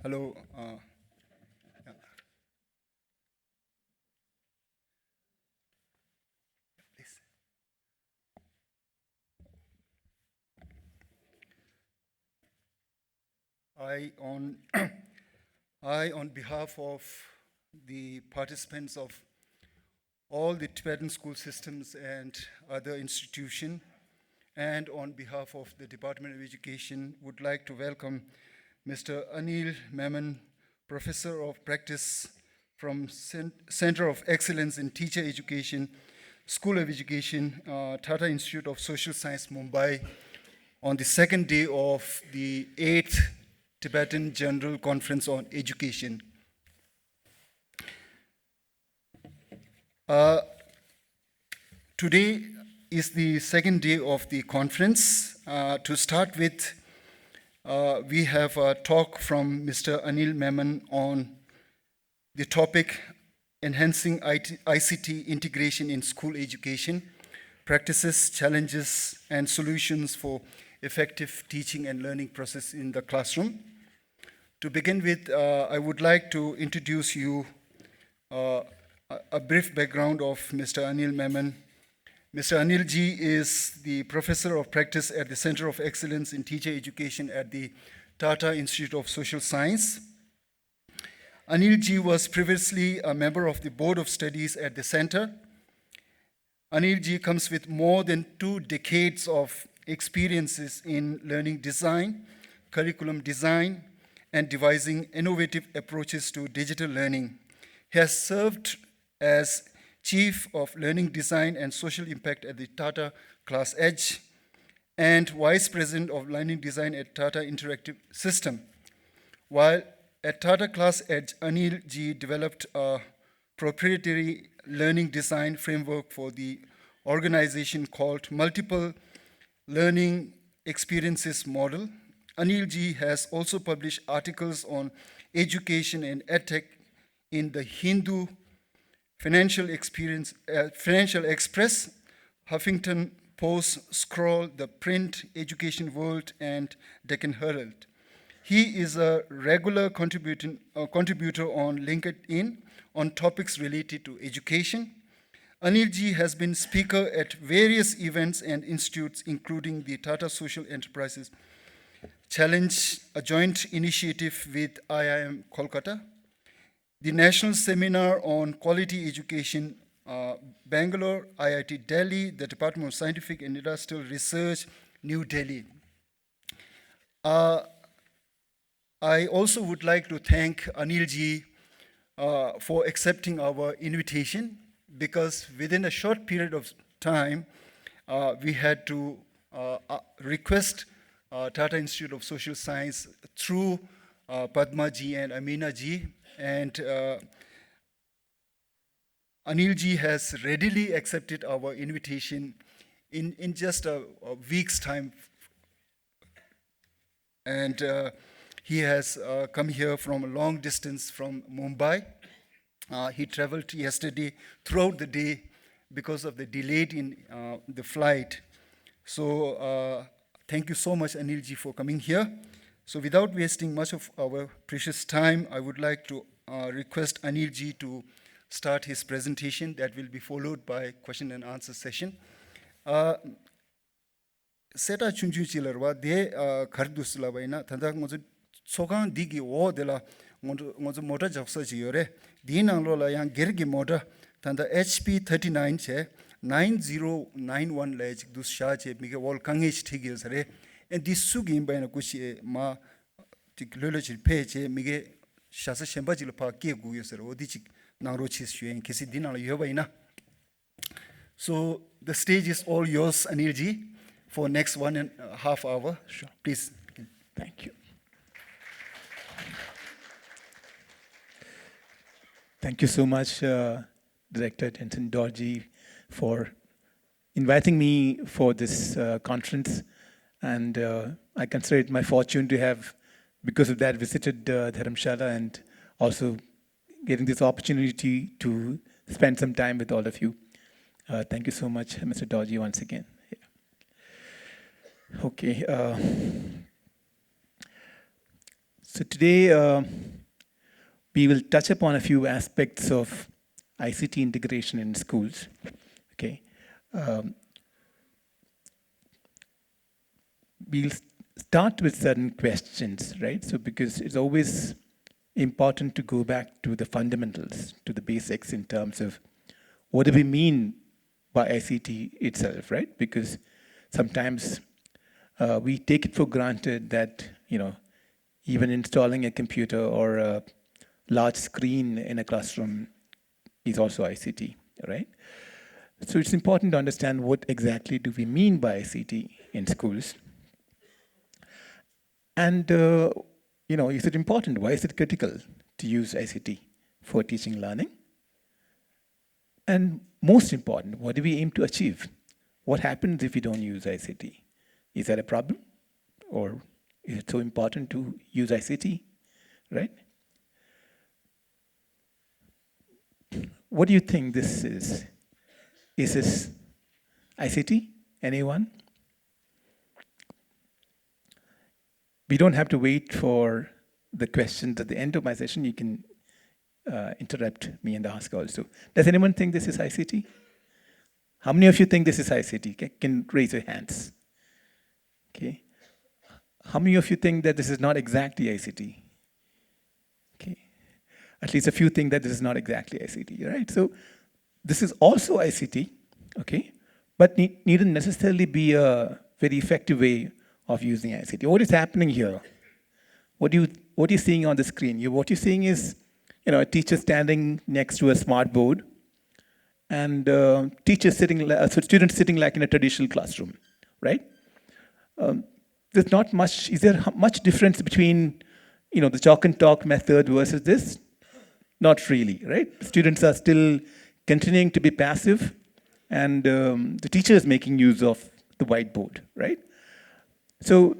Hello. Yeah. Please. I on I on behalf of the participants of all the Tibetan school systems and other institutions, and on behalf of the Department of Education, would like to welcome Mr. Anil Mammen, Professor of Practice from Center of Excellence in Teacher Education, School of Education, Tata Institute of Social Science, Mumbai, on the second day of the 8th Tibetan General Conference on Education. Today is the second day of the conference. To start with, we have a talk from Mr. Anil Mammen on the topic Enhancing ICT Integration in School Education, Practices, Challenges, and Solutions for Effective Teaching and Learning Process in the Classroom. To begin with, I would like to introduce you a brief background of Mr. Anil Mammen. Mr. Anil Ji is the Professor of Practice at the Center of Excellence in Teacher Education at the Tata Institute of Social Science. Anil Ji was previously a member of the Board of Studies at the Center. Anil Ji comes with more than 2 decades of experiences in learning design, curriculum design, and devising innovative approaches to digital learning. He has served as Chief of Learning Design and Social Impact at the Tata Class Edge and Vice President of Learning Design at Tata Interactive System. While at Tata Class Edge, Anil Ji developed a proprietary learning design framework for the organization called Multiple Learning Experiences Model. Anil Ji has also published articles on education and edtech in the Hindu, Financial Express, Huffington Post, Scroll, The Print, Education World, and Deccan Herald. He is a regular contributor on LinkedIn on topics related to education. Anil Ji has been speaker at various events and institutes, including the Tata Social Enterprises Challenge, a joint initiative with IIM Kolkata, the National Seminar on Quality Education, Bangalore, IIT Delhi, the Department of Scientific and Industrial Research, New Delhi. I also would like to thank Anil Ji for accepting our invitation, because within a short period of time, we had to request Tata Institute of Social Science through Padma Ji and Amina Ji, and Anil Ji has readily accepted our invitation in just a week's time. And he has come here from a long distance from Mumbai. He traveled yesterday throughout the day because of the delay in the flight. So thank you so much, Anil Ji, for coming here. So without wasting much of our precious time, I would like to request Anil Ji to start his presentation. That will be followed by question and answer session. Seta chunju chilarwa de khardusla baina thanda ngozu sogang digi wo dela ngozu motor jaksa ji yore dinang lo la yang gergi motor thanda HP 39 che 9091 lej dus sha che mige wol kangich thigil sare and this sugi baina kushi ma tik lolo chi pe che mige shasa shemba ji pa ke gu yosere odi chi nangro chi shuen kisi dinang yo baina. So the stage is all yours, Anil Ji, for next 1.5 hours. Sure. Please. Thank you. Thank you so much, Director Tenzin Dorji, for inviting me for this conference. And I consider it my fortune to have, because of that, visited Dharamsala and also getting this opportunity to spend some time with all of you. Thank you so much, Mr. Dorji, once again. Yeah. Okay. So today we will touch upon a few aspects of ICT integration in schools. Okay, we'll start with certain questions, right? So because it's always important to go back to the fundamentals, to the basics in terms of what do we mean by ICT itself, right? Because sometimes we take it for granted that, even installing a computer or a large screen in a classroom is also ICT, right? So it's important to understand what exactly do we mean by ICT in schools. And, is it important? Why is it critical to use ICT for teaching and learning? And most important, what do we aim to achieve? What happens if we don't use ICT? Is that a problem? Or is it so important to use ICT, right? What do you think this is? Is this ICT? Anyone? We don't have to wait for the questions at the end of my session. You can interrupt me and ask also. Does anyone think this is ICT? How many of you think this is ICT? Can raise your hands. Okay. How many of you think that this is not exactly ICT? Okay. At least a few think that this is not exactly ICT, right? So this is also ICT, okay? But needn't necessarily be a very effective way of using ICT. What is happening here? What are you seeing on the screen? What you're seeing is, a teacher standing next to a smart board, and students sitting like in a traditional classroom, right? There's not much. Is there much difference between, the chalk and talk method versus this? Not really, right? Students are still continuing to be passive, and the teacher is making use of the whiteboard, right? So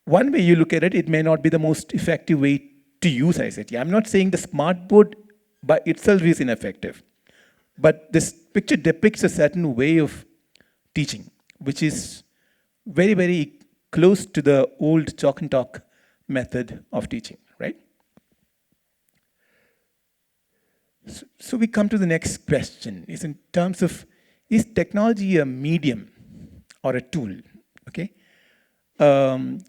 one way you look at it, it may not be the most effective way to use ICT. I'm not saying the smart board by itself is ineffective, but this picture depicts a certain way of teaching, which is very, very close to the old chalk and talk method of teaching, right? So we come to the next question, is in terms of, is technology a medium or a tool, okay? Let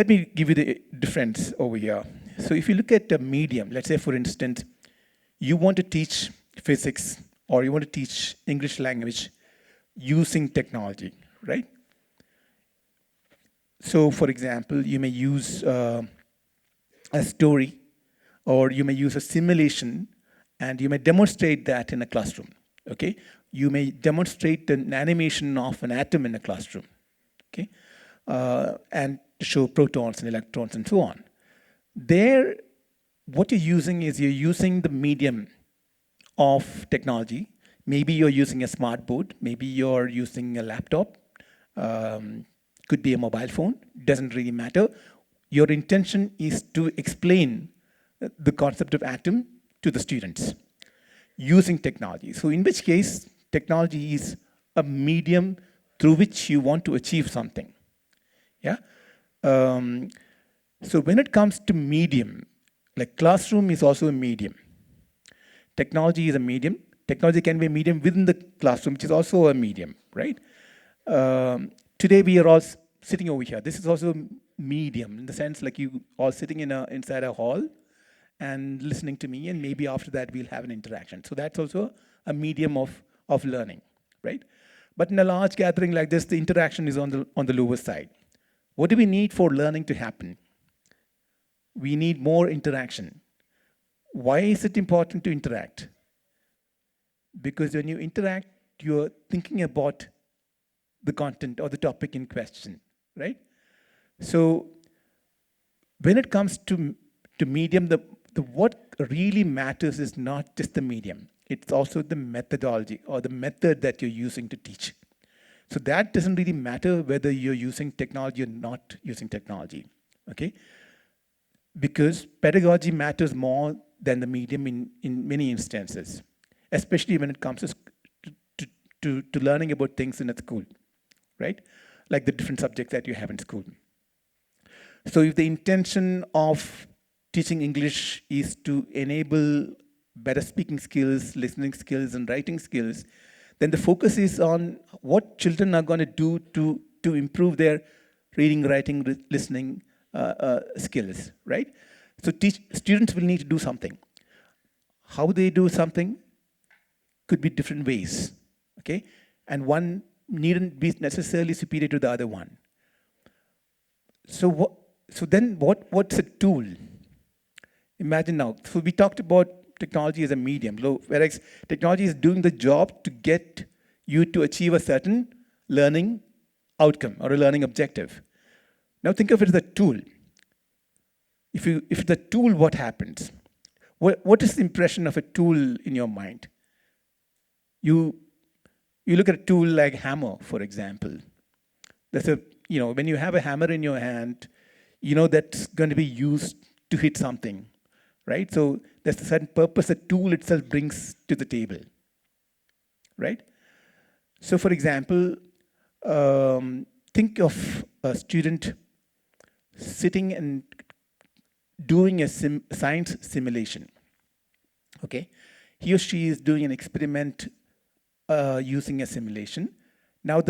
me give you the difference over here. So if you look at a medium, let's say for instance, you want to teach physics or you want to teach English language using technology, right? So for example, you may use a story, or you may use a simulation, and you may demonstrate that in a classroom, okay? You may demonstrate an animation of an atom in a classroom, okay? And show protons and electrons and so on. There, what you're using is you're using the medium of technology. Maybe you're using a smart board, maybe you're using a laptop, could be a mobile phone, doesn't really matter. Your intention is to explain the concept of atom to the students using technology. So in which case, technology is a medium through which you want to achieve something. Yeah. So when it comes to medium, like classroom is also a medium. Technology is a medium. Technology can be a medium within the classroom, which is also a medium, right? Today we are all sitting over here. This is also a medium in the sense like you all sitting inside a hall and listening to me, and maybe after that we'll have an interaction. So that's also a medium of learning, right? But in a large gathering like this, the interaction is on the lower side. What do we need for learning to happen? We need more interaction. Why is it important to interact? Because when you interact, you're thinking about the content or the topic in question, right? So when it comes to medium, what really matters is not just the medium. It's also the methodology or the method that you're using to teach. So that doesn't really matter whether you're using technology or not using technology, okay? Because pedagogy matters more than the medium in many instances, especially when it comes to learning about things in a school, right? Like the different subjects that you have in school. So if the intention of teaching English is to enable better speaking skills, listening skills, and writing skills, then the focus is on what children are going to do to improve their reading, writing, listening skills, right? So students will need to do something. How they do something could be different ways, okay? And one needn't be necessarily superior to the other one. So then what's a tool? Imagine now, so we talked about technology as a medium, whereas technology is doing the job to get you to achieve a certain learning outcome or a learning objective. Now think of it as a tool. If the tool, what happens? What is the impression of a tool in your mind? You look at a tool like hammer, for example. When you have a hammer in your hand, that's going to be used to hit something, right? So there's a certain purpose the tool itself brings to the table, right? So for example, think of a student sitting and doing a science simulation, okay? He or she is doing an experiment using a simulation. Now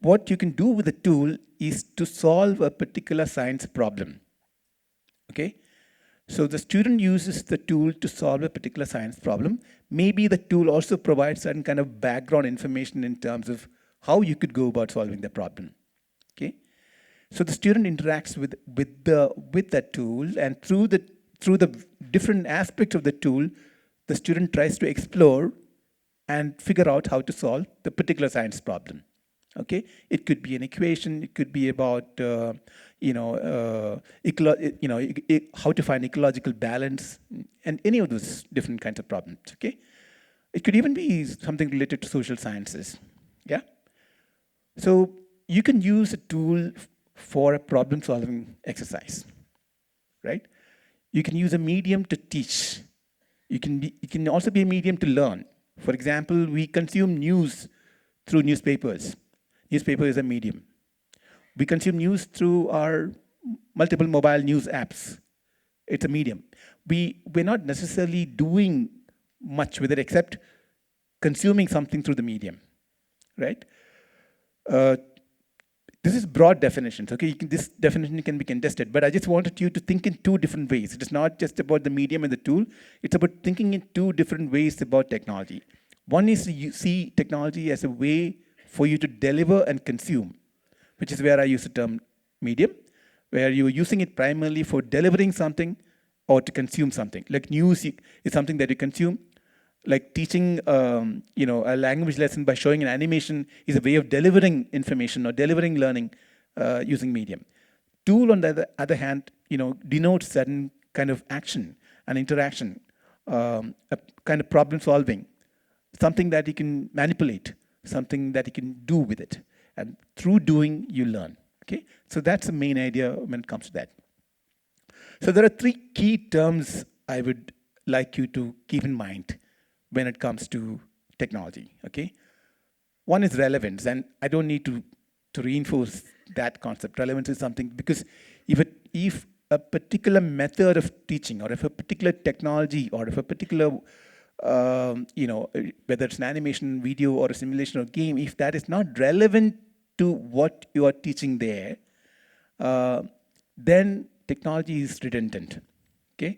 what you can do with the tool is to solve a particular science problem, okay? So the student uses the tool to solve a particular science problem. Maybe the tool also provides certain kind of background information in terms of how you could go about solving the problem, okay? So the student interacts with that tool, and through the different aspects of the tool, the student tries to explore and figure out how to solve the particular science problem. Okay, it could be an equation. It could be about how to find ecological balance, and any of those different kinds of problems. Okay, it could even be something related to social sciences. Yeah, so you can use a tool for a problem-solving exercise, right? You can use a medium to teach. It can also be a medium to learn. For example, we consume news through newspapers. Newspaper is a medium. We consume news through our multiple mobile news apps. It's a medium. We're not necessarily doing much with it except consuming something through the medium, right? This is broad definitions, okay? This definition can be contested, but I just wanted you to think in two different ways. It is not just about the medium and the tool. It's about thinking in two different ways about technology. One is you see technology as a way for you to deliver and consume, which is where I use the term medium, where you're using it primarily for delivering something or to consume something. Like news is something that you consume. Like teaching a language lesson by showing an animation is a way of delivering information or delivering learning using medium. Tool, on the other hand, denotes certain kind of action and interaction, a kind of problem solving, something that you can manipulate, something that you can do with it. And through doing, you learn. Okay? So that's the main idea when it comes to that. So there are three key terms I would like you to keep in mind when it comes to technology. Okay? One is relevance, and I don't need to reinforce that concept. Relevance is something, because if a particular method of teaching, or if a particular technology, or if a particular whether it's an animation, video, or a simulation or game, if that is not relevant to what you are teaching there, then technology is redundant. Okay?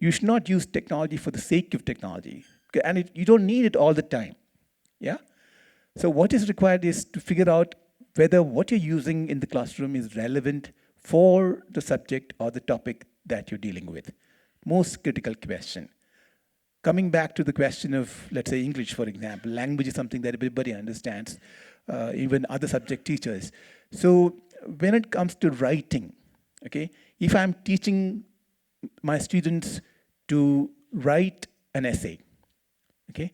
You should not use technology for the sake of technology, and you don't need it all the time. Yeah. So what is required is to figure out whether what you're using in the classroom is relevant for the subject or the topic that you're dealing with. Most critical question. Coming back to the question of, let's say, English, for example, language is something that everybody understands, even other subject teachers. So when it comes to writing, okay, if I'm teaching my students to write an essay, okay,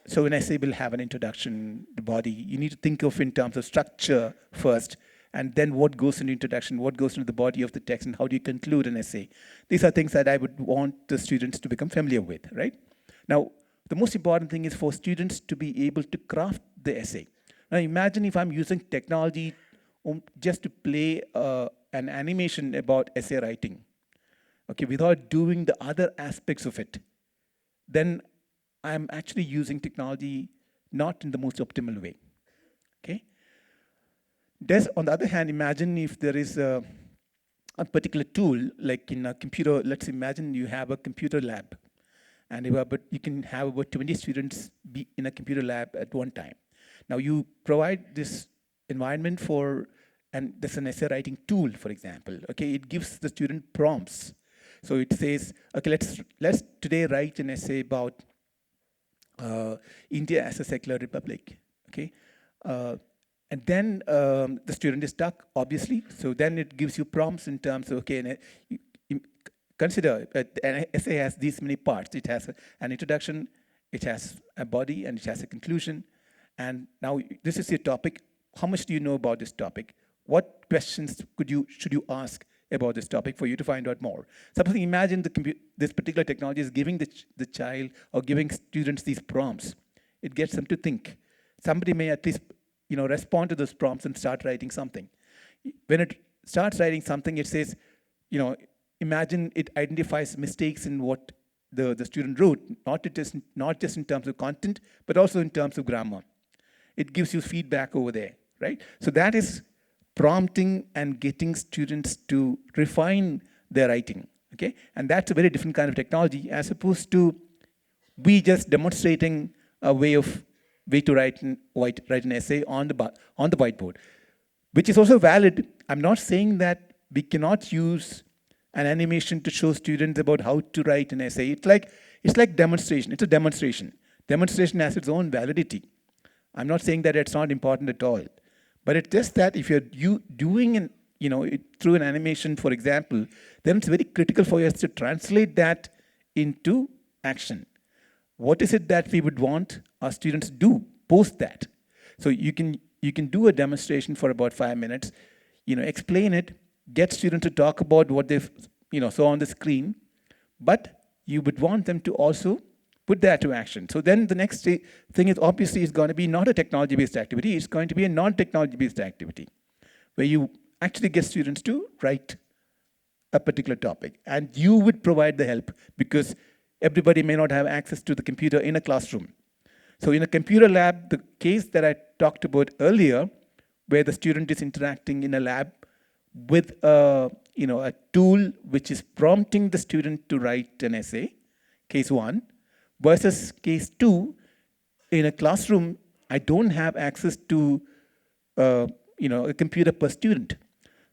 so an essay will have an introduction, the body. You need to think of in terms of structure first, and then what goes into introduction, what goes into the body of the text, and how do you conclude an essay. These are things that I would want the students to become familiar with, right? Now, the most important thing is for students to be able to craft the essay. Now, imagine if I'm using technology just to play an animation about essay writing, okay, without doing the other aspects of it, then I'm actually using technology not in the most optimal way, okay? On the other hand, imagine if there is a particular tool, like in a computer, let's imagine you have a computer lab, and you can have about 20 students be in a computer lab at one time. Now you provide this environment and there's an essay writing tool, for example, okay? It gives the student prompts. So it says, okay, let's today write an essay about India as a secular republic, okay? And then the student is stuck, obviously. So then it gives you prompts in terms of, okay, consider an essay has these many parts. It has an introduction, it has a body, and it has a conclusion. And now this is your topic. How much do you know about this topic? What questions should you ask about this topic for you to find out more? Suppose imagine this particular technology is giving the child or giving students these prompts. It gets them to think. Somebody may at least respond to those prompts and start writing something. When it starts writing something, it says, imagine it identifies mistakes in what the student wrote, not just in terms of content, but also in terms of grammar. It gives you feedback over there, right? So that is prompting and getting students to refine their writing, okay? And that's a very different kind of technology as opposed to we just demonstrating a way to write an essay on the whiteboard, which is also valid. I'm not saying that we cannot use an animation to show students about how to write an essay. It's like demonstration. It's a demonstration. Demonstration has its own validity. I'm not saying that it's not important at all, but it's just that if you're doing it through an animation, for example, then it's very critical for us to translate that into action. What is it that we would want our students to do post that? So you can do a demonstration for about 5 minutes, explain it, get students to talk about what they've saw on the screen, but you would want them to also put that to action. So then the next thing is obviously is going to be not a technology-based activity, it's going to be a non-technology-based activity, where you actually get students to write a particular topic. And you would provide the help because everybody may not have access to the computer in a classroom. So in a computer lab, the case that I talked about earlier, where the student is interacting in a lab with a tool which is prompting the student to write an essay, case one, versus case two, in a classroom, I don't have access to a computer per student.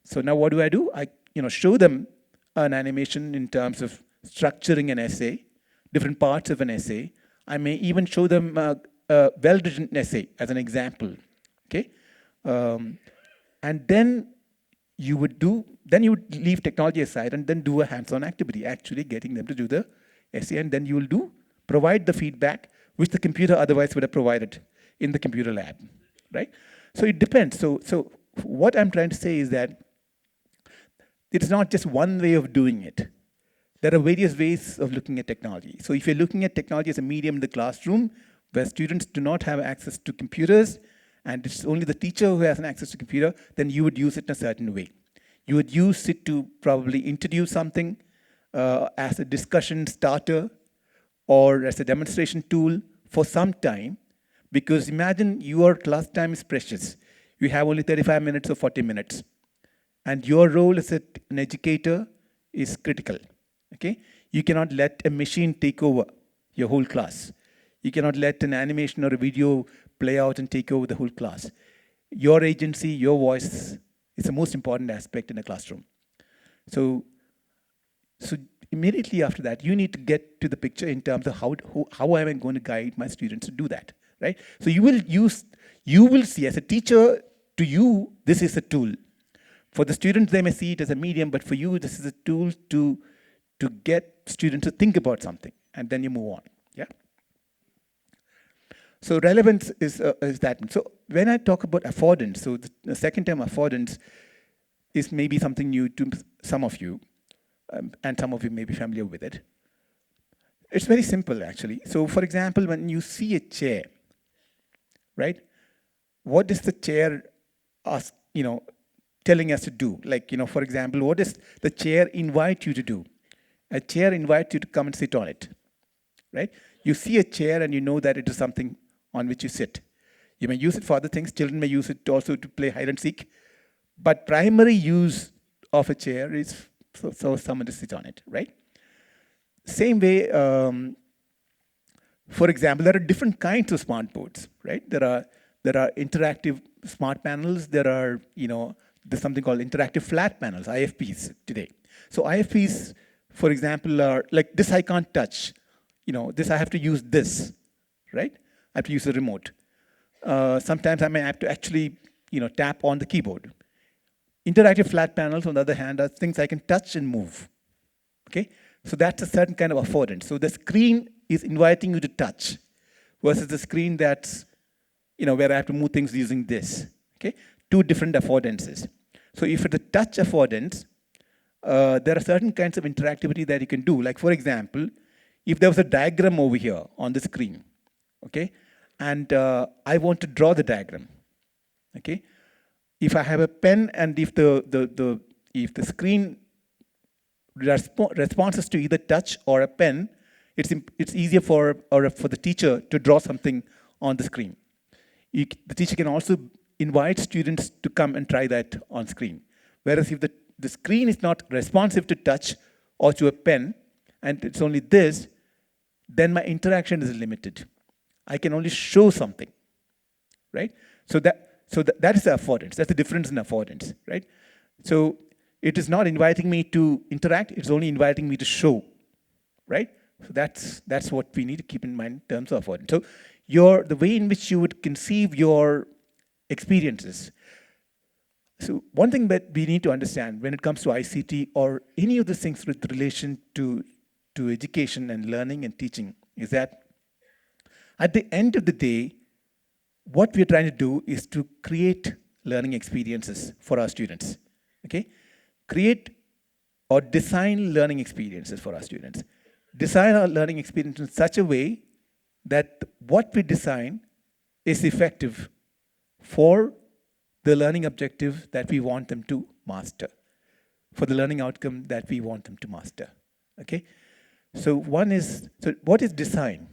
So now what do? I show them an animation in terms of structuring an essay, different parts of an essay. I may even show them a well-written essay as an example, okay? And then you would leave technology aside and then do a hands-on activity, actually getting them to do the essay, and then you will provide the feedback which the computer otherwise would have provided in the computer lab, right? So it depends. So what I'm trying to say is that it's not just one way of doing it. There are various ways of looking at technology. So if you're looking at technology as a medium in the classroom, where students do not have access to computers, and it's only the teacher who has an access to computer, then you would use it in a certain way. You would use it to probably introduce something as a discussion starter or as a demonstration tool for some time, because imagine your class time is precious. You have only 35 minutes or 40 minutes, and your role as an educator is critical. Okay? You cannot let a machine take over your whole class. You cannot let an animation or a video play out and take over the whole class. Your agency, your voice is the most important aspect in a classroom. So immediately after that, you need to get to the picture in terms of how am I going to guide my students to do that, right? So you will see as a teacher, to you, this is a tool. For the students, they may see it as a medium, but for you, this is a tool to get students to think about something, and then you move on. Yeah. So relevance is that. So when I talk about affordance, so the second term affordance is maybe something new to some of you, and some of you may be familiar with it. It's very simple, actually. So for example, when you see a chair, right? What does the chair ask? telling us to do. Like, for example, what does the chair invite you to do? A chair invites you to come and sit on it, right? You see a chair and you know that it is something on which you sit. You may use it for other things. Children may use it also to play hide and seek. But primary use of a chair is so someone to sit on it, right? Same way, for example, there are different kinds of smart boards, right? There are interactive smart panels. There's something called interactive flat panels, IFPs today. So IFPs, for example, are like this I can't touch. This I have to use this, right? I have to use the remote. Sometimes I may have to actually, tap on the keyboard. Interactive flat panels, on the other hand, are things I can touch and move, okay? So that's a certain kind of affordance. So the screen is inviting you to touch versus the screen that's, where I have to move things using this, okay? Two different affordances. So if it's a touch affordance, there are certain kinds of interactivity that you can do. Like, for example, if there was a diagram over here on the screen, okay, and I want to draw the diagram, okay, if I have a pen and if the screen responses to either touch or a pen, it's easier for the teacher to draw something on the screen. The teacher can also invite students to come and try that on screen. Whereas if the screen is not responsive to touch or to a pen, and it's only this, then my interaction is limited. I can only show something, right? So that is the affordance. That's the difference in affordance, right? So it is not inviting me to interact. It's only inviting me to show, right? So that's what we need to keep in mind in terms of affordance. So the way in which you would conceive your experiences. So one thing that we need to understand when it comes to ICT or any of the things with relation to education and learning and teaching is that at the end of the day, what we're trying to do is to create learning experiences for our students, okay? Create or design learning experiences for our students. Design our learning experience in such a way that what we design is effective for the learning objective that we want them to master, for the learning outcome that we want them to master, okay? So what is design?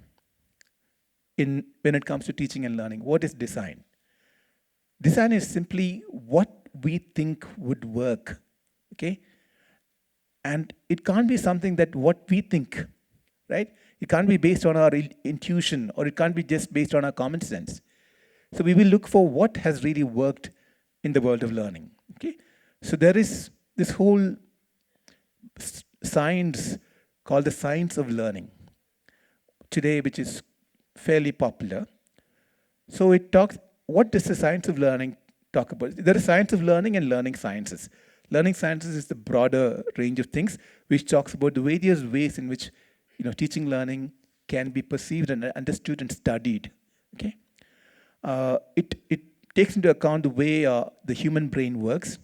When it comes to teaching and learning, what is design? Design is simply what we think would work, okay? And it can't be something that what we think, right? It can't be based on our intuition, or it can't be just based on our common sense. So we will look for what has really worked in the world of learning, okay? So there is this whole science called the science of learning today, which is fairly popular. So it talks, what does the science of learning talk about? There is science of learning and learning sciences. Learning sciences is the broader range of things which talks about the various ways in which teaching learning can be perceived and understood and studied. Okay, it takes into account the way the human brain works,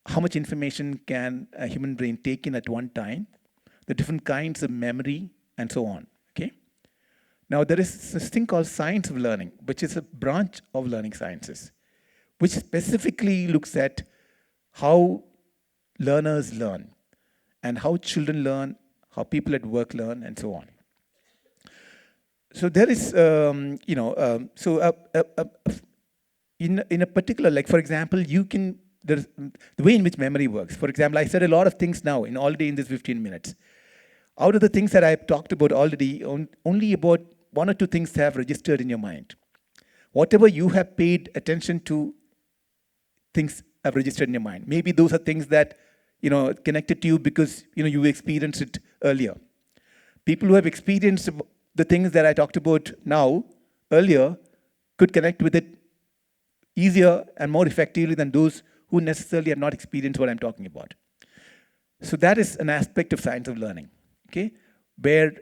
how much information can a human brain take in at one time, the different kinds of memory, and so on. Okay. Now there is this thing called science of learning, which is a branch of learning sciences, which specifically looks at how learners learn and how children learn, how people at work learn, and so on. So there is, in a particular, like for example, the way in which memory works. For example, I said a lot of things now already in this 15 minutes. Out of the things that I've talked about already, only about one or two things have registered in your mind. Whatever you have paid attention to, things have registered in your mind. Maybe those are things that connected to you because you experienced it earlier. People who have experienced the things that I talked about now earlier could connect with it easier and more effectively than those who necessarily have not experienced what I'm talking about. So that is an aspect of science of learning, okay? Where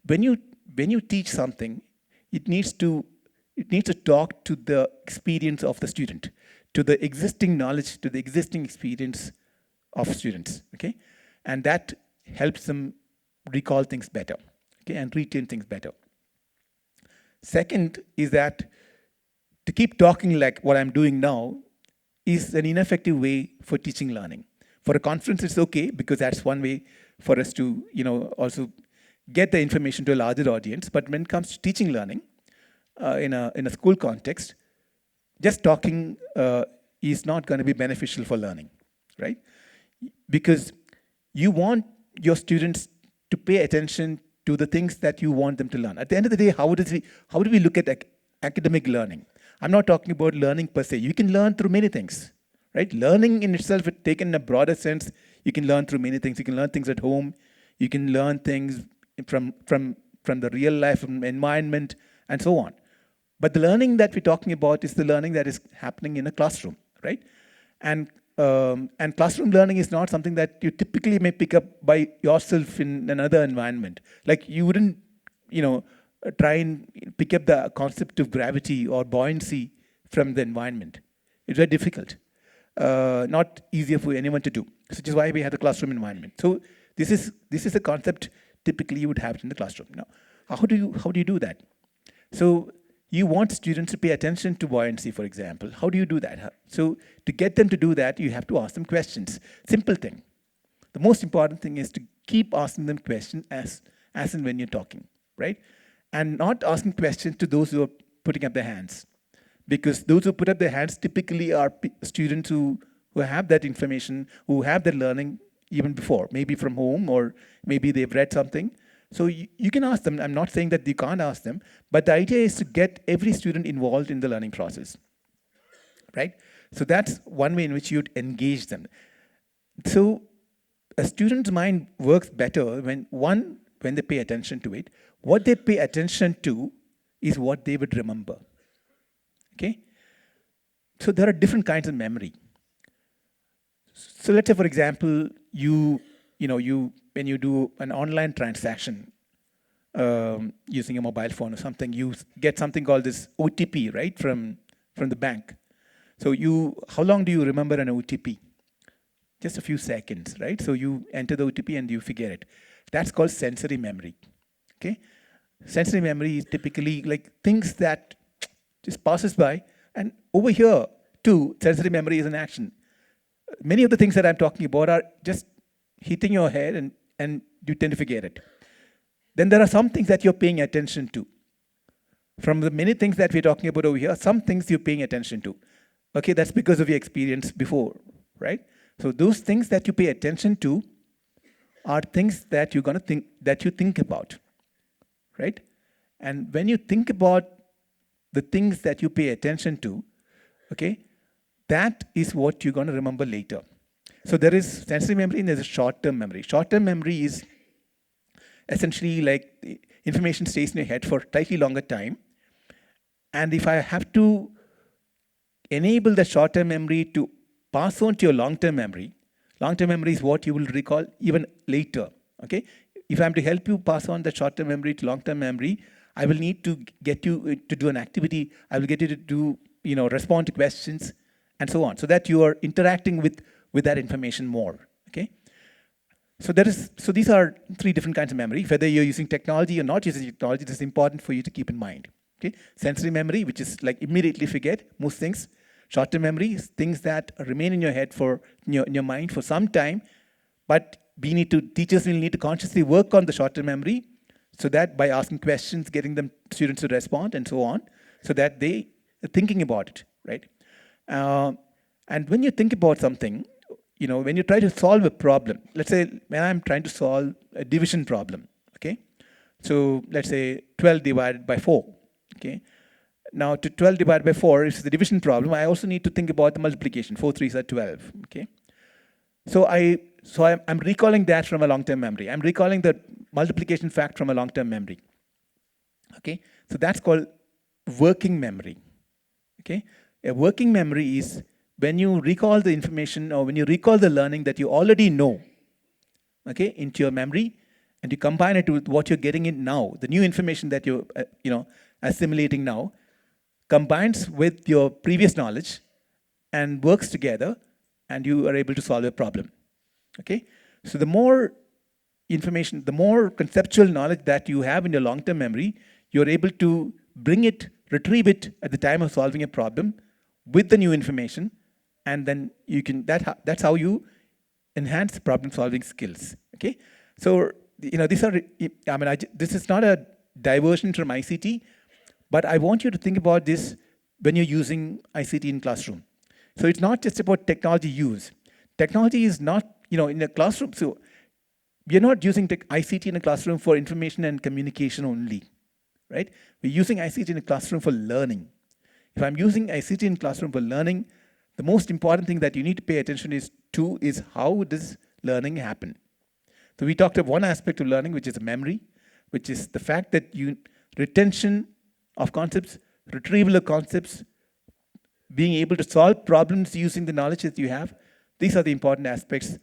when you teach something, it needs to talk to the experience of the student, to the existing knowledge, to the existing experience of students, okay? And that helps them recall things better, okay, and retain things better. Second is that to keep talking like what I'm doing now is an ineffective way for teaching learning. For a conference, it's okay because that's one way for us to, also get the information to a larger audience. But when it comes to teaching learning in a school context, just talking is not going to be beneficial for learning, right? Because you want your students to pay attention to the things that you want them to learn. At the end of the day, how do we look at academic learning? I'm not talking about learning per se. You can learn through many things, right? Learning in itself, taken in a broader sense, you can learn through many things. You can learn things at home. You can learn things from the real life environment and so on. But the learning that we're talking about is the learning that is happening in a classroom, right? And classroom learning is not something that you typically may pick up by yourself in another environment. Like you wouldn't, try and pick up the concept of gravity or buoyancy from the environment. It's very difficult. Not easier for anyone to do, which is why we have the classroom environment. So this is a concept typically you would have in the classroom. Now, how do you do that? So you want students to pay attention to buoyancy, for example. How do you do that? So to get them to do that, you have to ask them questions. Simple thing. The most important thing is to keep asking them questions as and when you're talking, right? And not asking questions to those who are putting up their hands. Because those who put up their hands typically are students who have that information, who have that learning even before, maybe from home or maybe they've read something. So you can ask them. I'm not saying that you can't ask them, but the idea is to get every student involved in the learning process, right? So that's one way in which you'd engage them. So a student's mind works better when they pay attention to it. What they pay attention to is what they would remember. Okay? So there are different kinds of memory. So let's say, for example, when you do an online transaction using a mobile phone or something, you get something called this OTP, right, from the bank. So how long do you remember an OTP? Just a few seconds, right? So you enter the OTP and you figure it. That's called sensory memory. Okay? Sensory memory is typically like things that just passes by. And over here, too, sensory memory is an action. Many of the things that I'm talking about are just hitting your head and you tend to forget it. Then there are some things that you're paying attention to. From the many things that we're talking about over here, some things you're paying attention to. Okay, that's because of your experience before, right? So those things that you pay attention to are things that you're going to think about, right? And when you think about the things that you pay attention to, okay, that is what you're going to remember later. So there is sensory memory and there's a short-term memory. Short-term memory is essentially like the information stays in your head for a slightly longer time. And if I have to enable the short-term memory to pass on to your long-term memory is what you will recall even later, okay? If I'm to help you pass on the short-term memory to long-term memory, I will need to get you to do an activity. I will get you to do, respond to questions and so on, so that you are interacting with that information more, okay? So these are three different kinds of memory. Whether you're using technology or not using technology, this is important for you to keep in mind, okay? Sensory memory, which is like immediately forget most things. Short-term memory is things that remain in your head in your mind for some time, but teachers will need to consciously work on the short-term memory, so that by asking questions, getting students to respond and so on, so that they are thinking about it, right? And when you think about something, when you try to solve a problem, let's say when I'm trying to solve a division problem, okay? So let's say 12 divided by 4, okay? Now to 12 divided by 4 is the division problem. I also need to think about the multiplication. 4 3s are 12, okay? So I'm recalling that from a long-term memory. I'm recalling the multiplication fact from a long-term memory, okay? So that's called working memory, okay? A working memory is when you recall the information or when you recall the learning that you already know, okay, into your memory, and you combine it with what you're getting in now, the new information that you're, assimilating now, combines with your previous knowledge and works together, and you are able to solve a problem, okay? So the more information, the more conceptual knowledge that you have in your long-term memory, you're able to retrieve it at the time of solving a problem with the new information, and then you can, that's how you enhance problem-solving skills, okay? So, these are, this is not a diversion from ICT, but I want you to think about this when you're using ICT in classroom. So it's not just about technology use. Technology is not, in a classroom, so we're not using ICT in a classroom for information and communication only, right? We're using ICT in a classroom for learning. If I'm using ICT in classroom for learning, the most important thing that you need to pay attention is how does learning happen? So we talked about one aspect of learning, which is memory, which is the fact that retention of concepts, retrieval of concepts, being able to solve problems using the knowledge that you have. These are the important aspects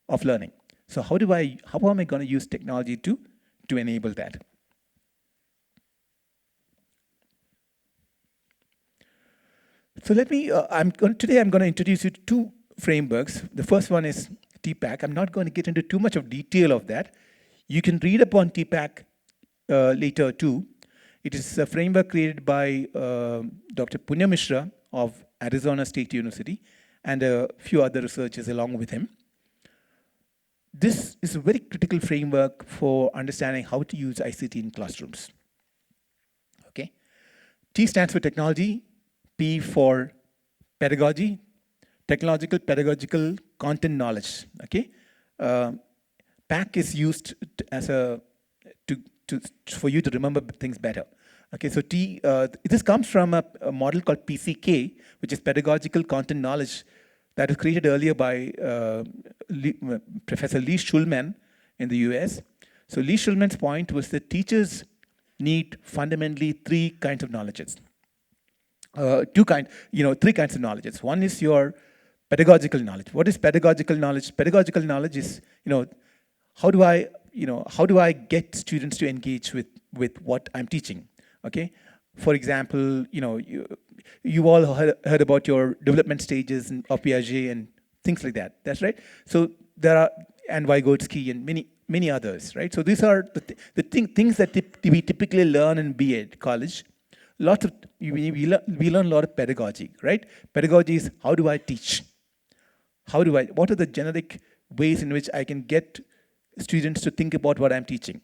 of learning. So how am I going to use technology to enable that? So today I'm going to introduce you to two frameworks. The first one is TPAC. I'm not going to get into too much of detail of that. You can read upon TPAC later too. It is a framework created by Dr. Punya Mishra of Arizona State University and a few other researchers along with him. This is a very critical framework for understanding how to use ICT in classrooms. Okay? T stands for technology, P for pedagogy, technological, pedagogical, content knowledge. Okay? PAC is used as for you to remember things better. Okay, so this comes from a model called PCK, which is pedagogical content knowledge, that was created earlier by Professor Lee Schulman in the US. So Lee Schulman's point was that teachers need fundamentally three kinds of knowledges. Three kinds of knowledges. One is your pedagogical knowledge. What is pedagogical knowledge? Pedagogical knowledge is, how do I get students to engage with what I'm teaching? Okay. For example, you all heard about your development stages of Piaget and things like that. That's right. So there are, and Vygotsky and many others, right? So these are the things that we typically learn in BEd college. We learn a lot of pedagogy, right? Pedagogy is, how do I teach? What are the generic ways in which I can get students to think about what I'm teaching?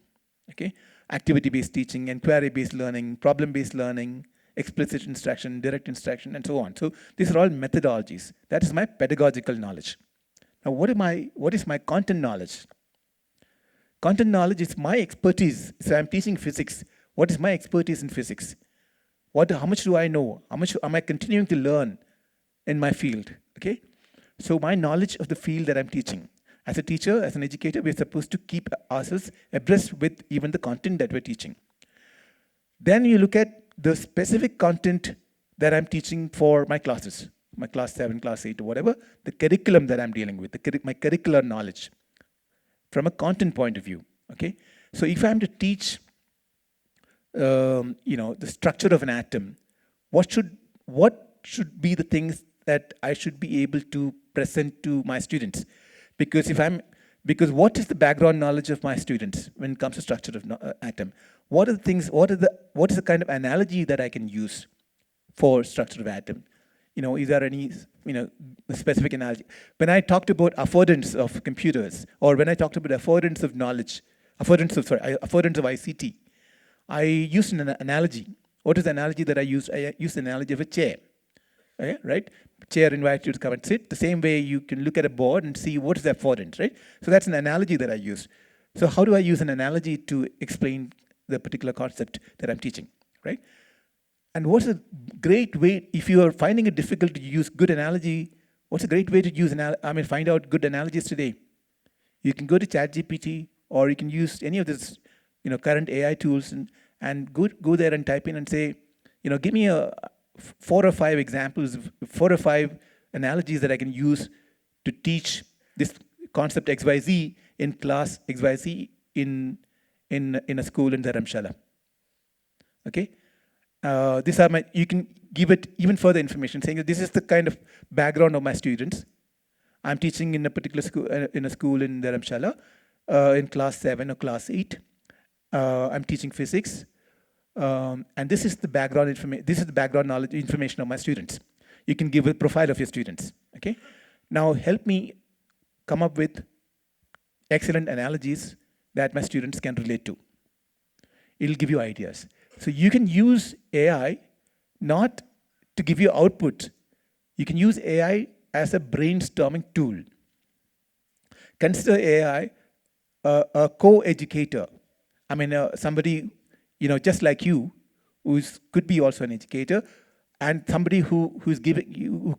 Okay. Activity-based teaching, inquiry-based learning, problem-based learning, explicit instruction, direct instruction, and so on. So these are all methodologies. That is my pedagogical knowledge. Now, what is my content knowledge? Content knowledge is my expertise. So I'm teaching physics. What is my expertise in physics? How much do I know? How much am I continuing to learn in my field? Okay. So my knowledge of the field that I'm teaching. As a teacher, as an educator, we're supposed to keep ourselves abreast with even the content that we're teaching. Then you look at the specific content that I'm teaching for my classes, my class 7, class 8, or whatever, the curriculum that I'm dealing with, my curricular knowledge from a content point of view. Okay, so if I'm to teach, the structure of an atom, what should be the things that I should be able to present to my students? Because what is the background knowledge of my students when it comes to structure of atom? What is the kind of analogy that I can use for structure of atom? Is there any specific analogy? When I talked about affordance of computers, or when I talked about affordance of knowledge, affordance of ICT, I used an analogy. What is the analogy that I used? I used the analogy of a chair. Okay, right? Chair invites you to come and sit. The same way you can look at a board and see what is the affordance, right? So that's an analogy that I use. So how do I use an analogy to explain the particular concept that I'm teaching, right? And what's a great way, if you are finding it difficult to use good analogy, what's a great way to find out good analogies today? You can go to ChatGPT, or you can use any of this, current AI tools and go there and type in and say, give me 4 or 5 examples, 4 or 5 analogies that I can use to teach this concept XYZ in class XYZ in a school in Dharamsala. Okay? You can give it even further information, saying that this is the kind of background of my students. I'm teaching in a particular school, in a school in Dharamsala, in class 7 or class 8. I'm teaching physics. And this is the background information. This is the background knowledge information of my students. You can give a profile of your students. Okay? Now help me come up with excellent analogies that my students can relate to. It'll give you ideas. So you can use AI not to give you output. You can use AI as a brainstorming tool. Consider AI a co-educator. I mean, somebody, just like you, could be also an educator, and somebody who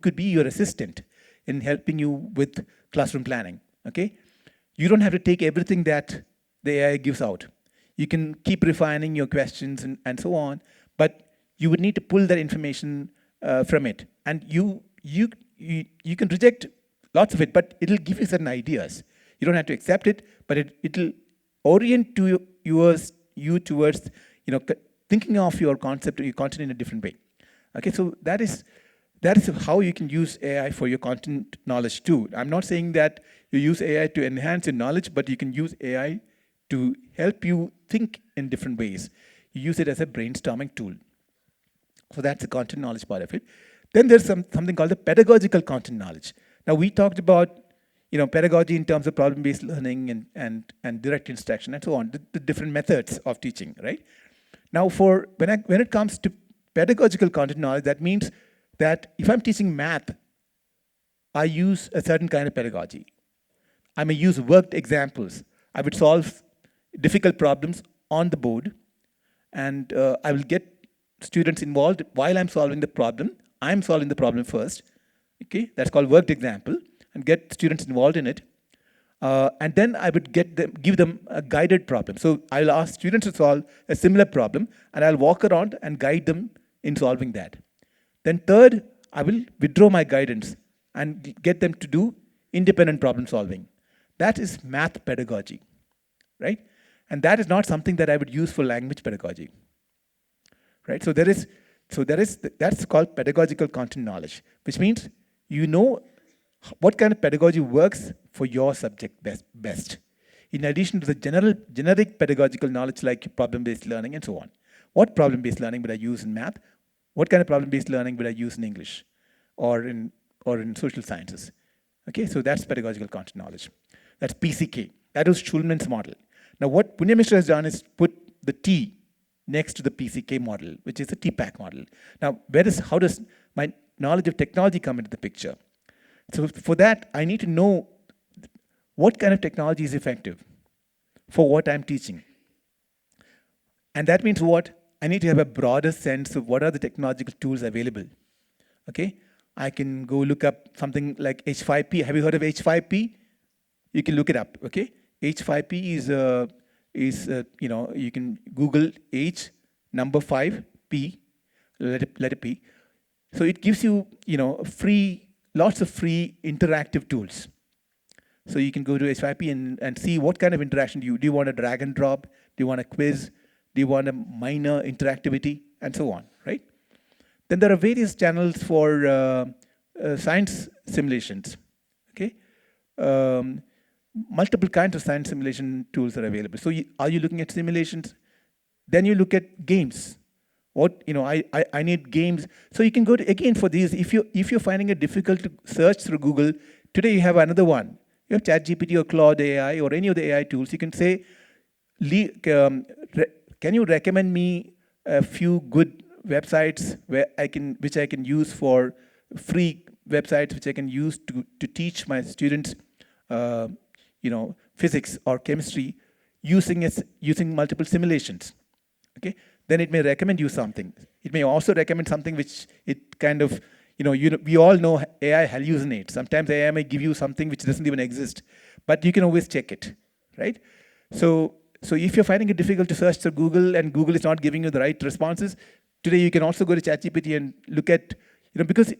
could be your assistant in helping you with classroom planning. Okay, you don't have to take everything that the AI gives out. You can keep refining your questions and so on, but you would need to pull that information from it, and you can reject lots of it, but it'll give you certain ideas. You don't have to accept it, but it'll orient you towards thinking of your concept or your content in a different way. Okay, so that is how you can use AI for your content knowledge too. I'm not saying that you use AI to enhance your knowledge, but you can use AI to help you think in different ways. You use it as a brainstorming tool. So that's the content knowledge part of it. Then there's something called the pedagogical content knowledge. Now we talked about pedagogy in terms of problem-based learning and direct instruction and so on, the different methods of teaching, right? Now when it comes to pedagogical content knowledge, that means that if I'm teaching math, I use a certain kind of pedagogy. I may use worked examples. I would solve difficult problems on the board, and I will get students involved while I'm solving the problem. I'm solving the problem first. Okay, that's called worked example, and get students involved in it. And then I would give them a guided problem. So I'll ask students to solve a similar problem, and I'll walk around and guide them in solving that. Then third, I will withdraw my guidance and get them to do independent problem solving. That is math pedagogy, right? And that is not something that I would use for language pedagogy, right? So that's called pedagogical content knowledge, which means you know what kind of pedagogy works for your subject best, in addition to the generic pedagogical knowledge like problem-based learning and so on. What problem-based learning would I use in math? What kind of problem-based learning would I use in English or in social sciences? Okay, so that's pedagogical content knowledge. That's PCK. That was Schulman's model. Now what Punya Mishra has done is put the T next to the PCK model, which is the TPAC model. Now how does my knowledge of technology come into the picture? So for that, I need to know what kind of technology is effective for what I'm teaching. And that means what? I need to have a broader sense of what are the technological tools available. Okay? I can go look up something like H5P. Have you heard of H5P? You can look it up, okay? H5P is you can Google H number 5 P, letter P. So it gives you, lots of free interactive tools. So you can go to H5P and see what kind of interaction do you want a drag and drop? Do you want a quiz? Do you want a minor interactivity? And so on, right? Then there are various channels for science simulations, okay? Multiple kinds of science simulation tools are available. So are you looking at simulations? Then you look at games. I need games. So you can go to, again, for these, if you're finding it difficult to search through Google, today you have another one. You have ChatGPT or Claude AI or any of the AI tools. You can say, can you recommend me a few good websites which I can use for free websites, which I can use to teach my students, physics or chemistry using multiple simulations. Okay, then it may recommend you something. It may also recommend something which it kind of, we all know AI hallucinates. Sometimes AI may give you something which doesn't even exist, but you can always check it, right? So if you're finding it difficult to search through Google and Google is not giving you the right responses, today you can also go to ChatGPT and look at, because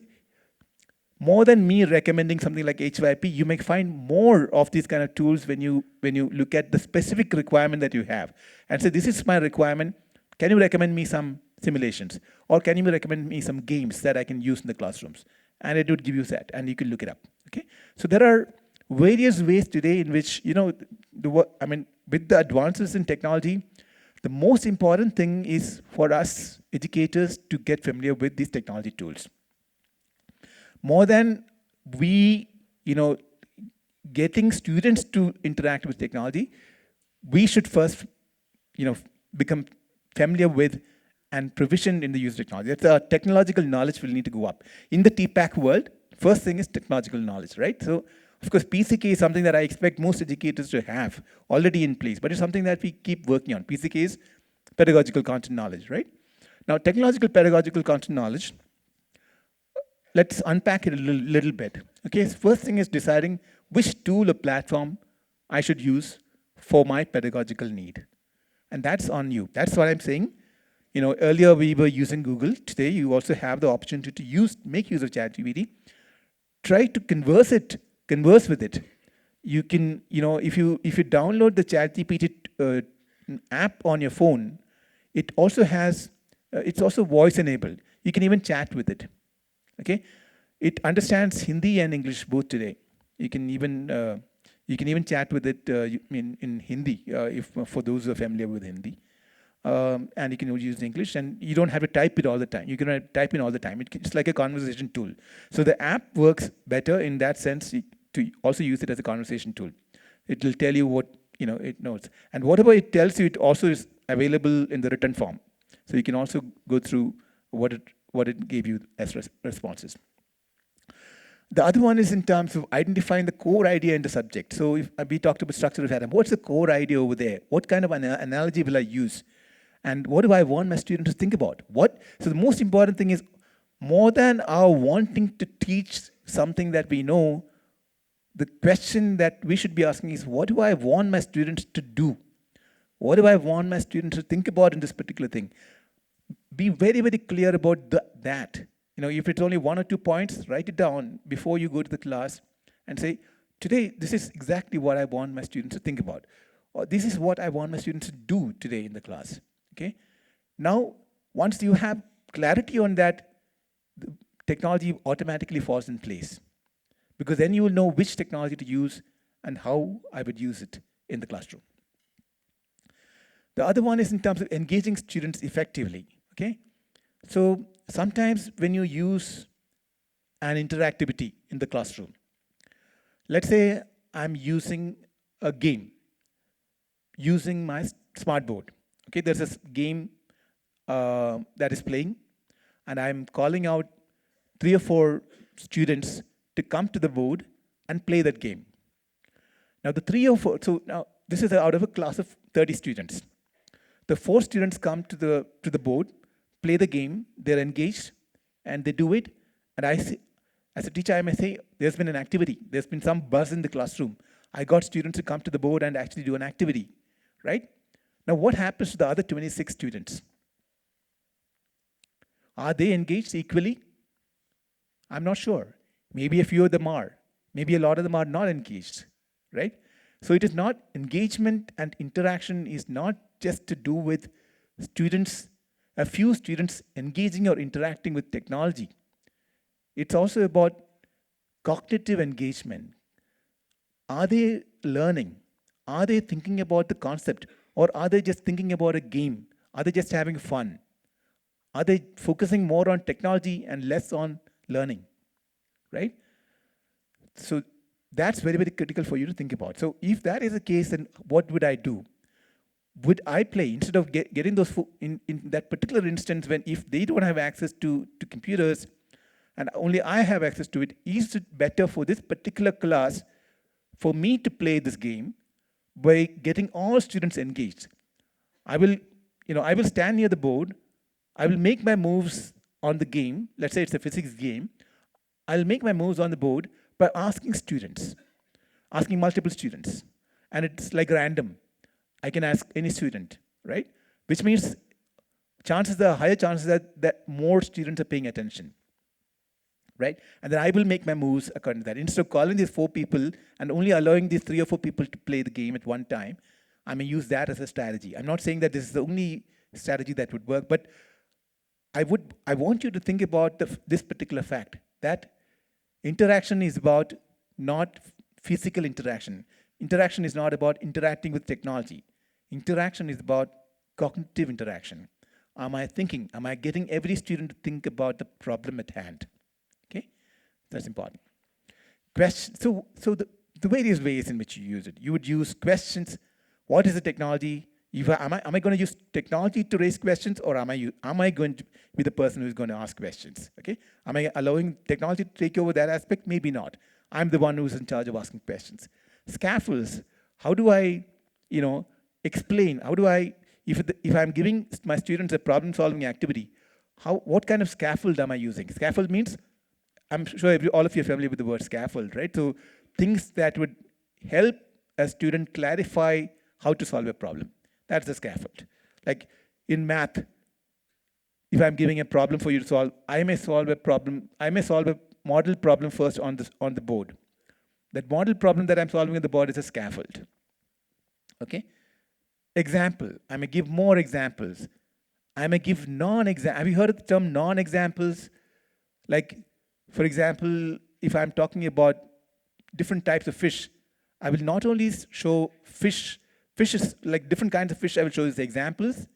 more than me recommending something like H5P, you may find more of these kind of tools when you look at the specific requirement that you have and say, this is my requirement. Can you recommend me some simulations? Or can you recommend me some games that I can use in the classrooms? And it would give you that, and you can look it up. Okay. So there are various ways today in which, with the advances in technology, the most important thing is for us educators to get familiar with these technology tools. More than we, getting students to interact with technology, we should first, become familiar with and provisioned in the use of technology. That's our technological knowledge will need to go up. In the TPAC world, first thing is technological knowledge, right? So, of course, PCK is something that I expect most educators to have already in place, but it's something that we keep working on. PCK is pedagogical content knowledge, right? Now, technological pedagogical content knowledge, let's unpack it a little bit. Okay, so first thing is deciding which tool or platform I should use for my pedagogical need. And that's on you. That's what I'm saying. Earlier we were using Google. Today you also have the opportunity to make use of ChatGPT. Try to converse with it. You can, if you download the ChatGPT app on your phone, it also has, it's also voice enabled. You can even chat with it. Okay, it understands Hindi and English both today. You can even chat with it in Hindi if for those who are familiar with Hindi. And you can use English, and you don't have to type it all the time. You can type in all the time. It's like a conversation tool. So the app works better in that sense to also use it as a conversation tool. It will tell you what it knows, and whatever it tells you, it also is available in the written form. So you can also go through what it gave you as responses. The other one is in terms of identifying the core idea in the subject. So if we talked about structure of atom, what's the core idea over there? What kind of an analogy will I use? And what do I want my students to think about? So the most important thing is, more than our wanting to teach something that we know, the question that we should be asking is, what do I want my students to do? What do I want my students to think about in this particular thing? Be very, very clear about that. If it's only 1 or 2 points, write it down before you go to the class and say, today, this is exactly what I want my students to think about. Or this is what I want my students to do today in the class. Okay? Now, once you have clarity on that, the technology automatically falls in place. Because then you will know which technology to use and how I would use it in the classroom. The other one is in terms of engaging students effectively. Okay? So sometimes when you use an interactivity in the classroom, let's say I'm using a game, using my smartboard. Okay, there's this game that is playing, and I'm calling out 3 or 4 students to come to the board and play that game. Now the 3 or 4, so now this is out of a class of 30 students. The 4 students come to the board, play the game, they're engaged, and they do it. And I say, as a teacher, I may say, there's been an activity. There's been some buzz in the classroom. I got students to come to the board and actually do an activity, right? Now, what happens to the other 26 students? Are they engaged equally? I'm not sure. Maybe a few of them are. Maybe a lot of them are not engaged, right? So it is not, engagement and interaction is not just to do with students, a few students engaging or interacting with technology. It's also about cognitive engagement. Are they learning? Are they thinking about the concept? Or are they just thinking about a game? Are they just having fun? Are they focusing more on technology and less on learning? Right? So that's very, very critical for you to think about. So if that is the case, then what would I do? Would I play, instead of getting those, in that particular instance, when if they don't have access to computers and only I have access to it, is it better for this particular class for me to play this game by getting all students engaged? I will stand near the board. I will make my moves on the game. Let's say it's a physics game. I'll make my moves on the board by asking multiple students. And it's like random. I can ask any student, right? Which means higher chances that more students are paying attention, right? And then I will make my moves according to that. Instead of calling these 4 people and only allowing these 3 or 4 people to play the game at one time, I may use that as a strategy. I'm not saying that this is the only strategy that would work, but I want you to think about this particular fact, that interaction is about not physical interaction. Interaction is not about interacting with technology. Interaction is about cognitive interaction. Am I thinking? Am I getting every student to think about the problem at hand? Okay, that's important. The various ways in which you use it. You would use questions. What is the technology? Am I going to use technology to raise questions, or am I going to be the person who's going to ask questions? Okay? Am I allowing technology to take over that aspect? Maybe not. I'm the one who's in charge of asking questions. Scaffolds. How do I, explain? How do I, if I'm giving my students a problem-solving activity, what kind of scaffold am I using? Scaffold means, I'm sure all of you are familiar with the word scaffold, right? So things that would help a student clarify how to solve a problem. That's the scaffold. Like in math, if I'm giving a problem for you to solve, I may solve a model problem first on the board. That model problem that I'm solving on the board is a scaffold. Okay? Example. I may give more examples. I may give non-examples. Have you heard of the term non-examples? Like, for example, if I'm talking about different types of fish, I will not only show fishes, like different kinds of fish, I will show you the examples.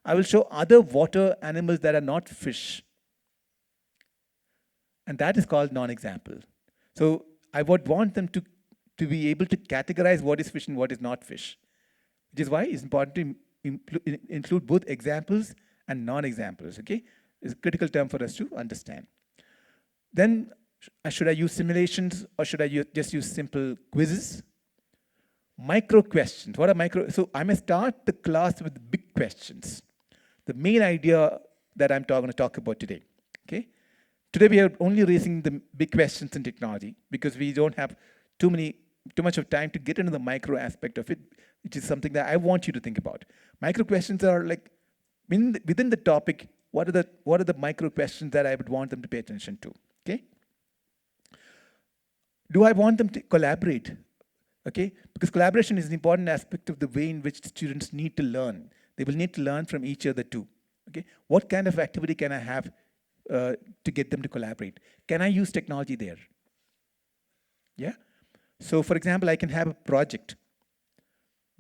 I will show other water animals that are not fish. And that is called non-example. So I would want them to be able to categorize what is fish and what is not fish. Which is why it's important to include both examples and non-examples, okay? It's a critical term for us to understand. Then, should I use simulations, or should I just use simple quizzes? Micro questions. What are micro? So I may start the class with big questions. The main idea that I'm going to talk about today, okay? Today we are only raising the big questions in technology because we don't have too much of time to get into the micro aspect of it, which is something that I want you to think about. Micro questions are like, within the topic, what are the micro questions that I would want them to pay attention to, okay? Do I want them to collaborate? Okay, because collaboration is an important aspect of the way in which students need to learn. They will need to learn from each other too. Okay, what kind of activity can I have to get them to collaborate? Can I use technology there? Yeah. So, for example, I can have a project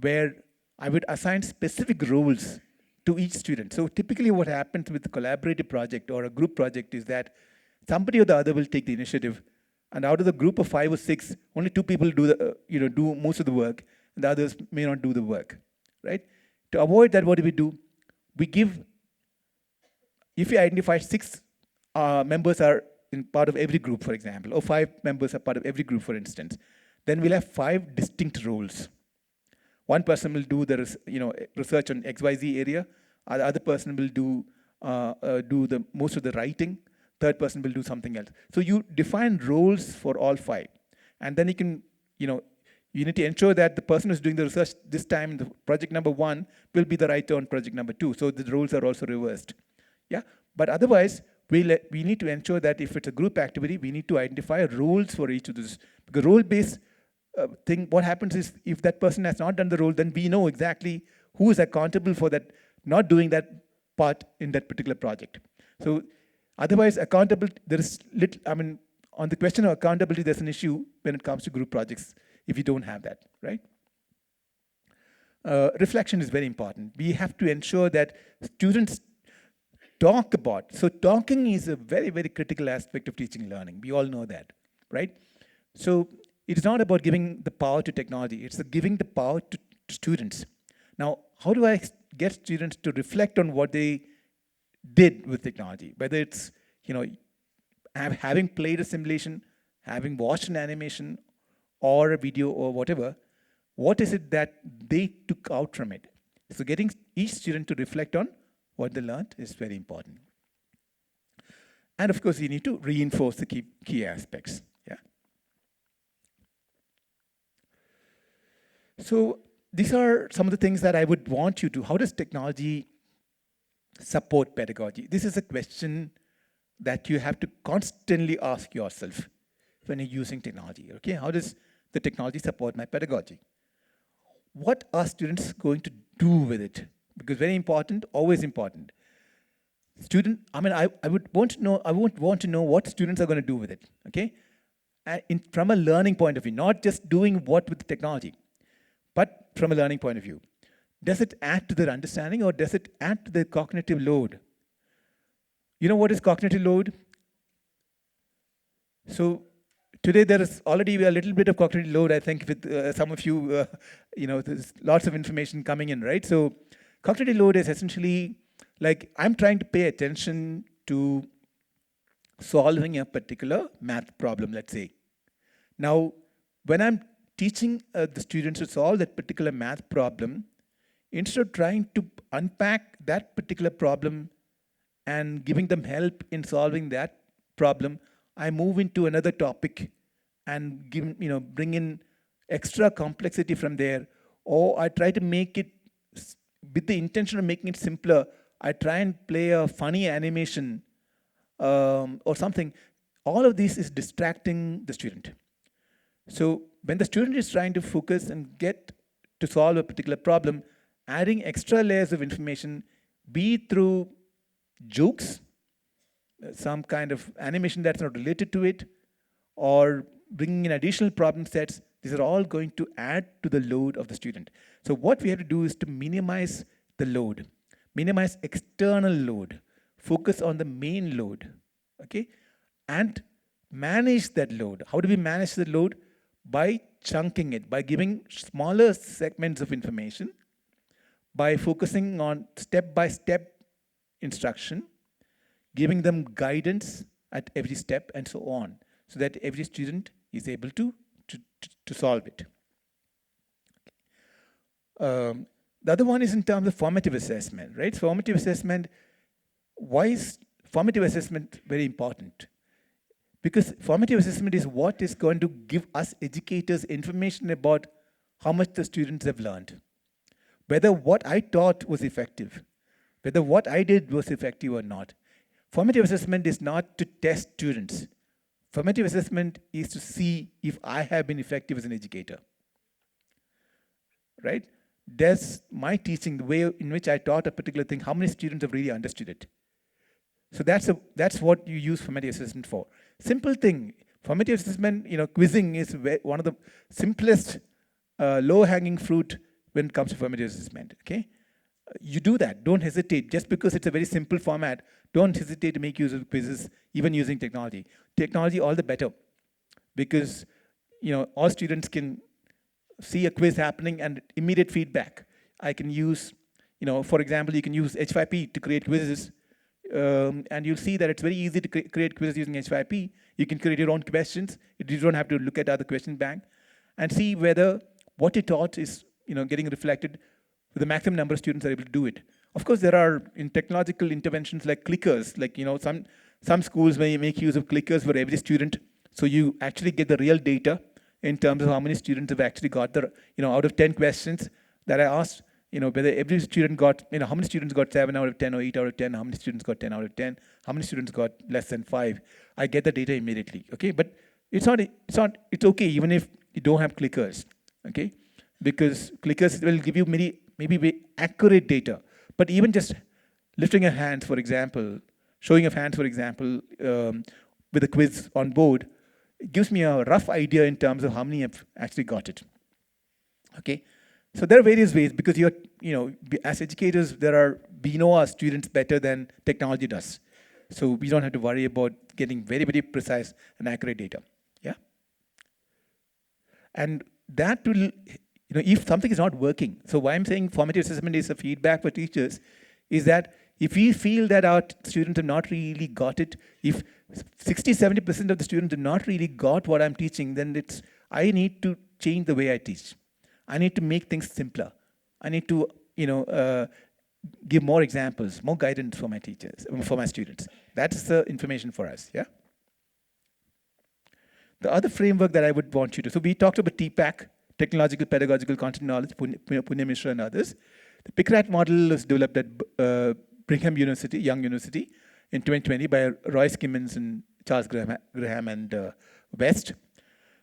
where I would assign specific roles to each student. So, typically, what happens with a collaborative project or a group project is that somebody or the other will take the initiative. And out of the group of 5 or 6, only 2 people do most of the work, and the others may not do the work, right? To avoid that, what do? We give, if we identify 6 members are in part of every group, for example, or 5 members are part of every group, for instance, then we'll have 5 distinct roles. One person will do the research on XYZ area. The other person will do most of the writing. Third person will do something else. So you define roles for all 5. And then you can, you need to ensure that the person who's doing the research this time, the project number 1, will be the writer on project number 2. So the roles are also reversed. Yeah. But otherwise, we need to ensure that if it's a group activity, we need to identify roles for each of those. Because role-based thing, what happens is if that person has not done the role, then we know exactly who is accountable for that, not doing that part in that particular project. So otherwise, accountability, there is on the question of accountability, there's an issue when it comes to group projects if you don't have that, right? Reflection is very important. We have to ensure that students talk about. So talking is a very, very critical aspect of teaching and learning. We all know that, right? So it's not about giving the power to technology. It's giving the power to students. Now, how do I get students to reflect on what they did with technology? Whether it's, having played a simulation, having watched an animation, or a video, or whatever, what is it that they took out from it? So getting each student to reflect on what they learned is very important. And of course, you need to reinforce the key aspects. Yeah. So these are some of the things that I would want you to. How does technology support pedagogy? This is a question that you have to constantly ask yourself when you're using technology. Okay, how does the technology support my pedagogy? What are students going to do with it? Because very important, always important. I would want to know what students are going to do with it. Okay, from a learning point of view, not just doing what with the technology, but from a learning point of view. Does it add to their understanding, or does it add to their cognitive load? You know what is cognitive load? So Today there is already a little bit of cognitive load, I think, with some of you, there's lots of information coming in, right? So cognitive load is essentially like I'm trying to pay attention to solving a particular math problem, let's say. Now, when I'm teaching the students to solve that particular math problem, instead of trying to unpack that particular problem and giving them help in solving that problem, I move into another topic and bring in extra complexity from there, or I try to make it, with the intention of making it simpler, I try and play a funny animation or something. All of this is distracting the student. So when the student is trying to focus and get to solve a particular problem, adding extra layers of information, be it through jokes, some kind of animation that's not related to it, or bringing in additional problem sets, these are all going to add to the load of the student. So what we have to do is to minimize the load, minimize external load, focus on the main load, okay? And manage that load. How do we manage the load? By chunking it, by giving smaller segments of information, by focusing on step-by-step instruction, giving them guidance at every step and so on, so that every student is able to solve it. The other one is in terms of formative assessment, right? Formative assessment, why is formative assessment very important? Because formative assessment is what is going to give us educators information about how much the students have learned, whether what I taught was effective, whether what I did was effective or not. Formative assessment is not to test students. Formative assessment is to see if I have been effective as an educator, right? Does my teaching, the way in which I taught a particular thing, how many students have really understood it? So that's what you use formative assessment for. Simple thing, formative assessment, quizzing is one of the simplest low-hanging fruit when it comes to formative assessment, okay? You do that, don't hesitate. Just because it's a very simple format, don't hesitate to make use of quizzes, even using technology. Technology, all the better, because all students can see a quiz happening and immediate feedback. I can use, for example, you can use H5P to create quizzes, and you'll see that it's very easy to create quizzes using H5P. You can create your own questions. You don't have to look at other question bank and see whether what you taught is getting reflected with the maximum number of students are able to do it. Of course, there are technological interventions like clickers, like some schools may make use of clickers for every student, so you actually get the real data in terms of how many students have actually got the, out of 10 questions that I asked, whether every student got, how many students got 7 out of 10 or 8 out of 10, how many students got 10 out of 10, how many students got less than 5. I get the data immediately, okay? But it's okay even if you don't have clickers, okay? Because clickers will give you maybe accurate data. But even just lifting your hands, for example, showing of hands, for example, with a quiz on board, it gives me a rough idea in terms of how many have actually got it, okay? So there are various ways, because as educators, we know our students better than technology does. So we don't have to worry about getting very, very precise and accurate data, yeah? And that will, if something is not working, so why I'm saying formative assessment is a feedback for teachers, is that if we feel that our students have not really got it, if 60-70% of the students have not really got what I'm teaching, then I need to change the way I teach. I need to make things simpler. I need to, give more examples, more guidance for my teachers, for my students. That's the information for us, yeah? The other framework that I would want you to, so we talked about TPAC, Technological Pedagogical Content Knowledge, Punya Mishra and others. The PICRAT model was developed at Brigham University, Young University, in 2020 by Roy Skimmons and Charles Graham and West.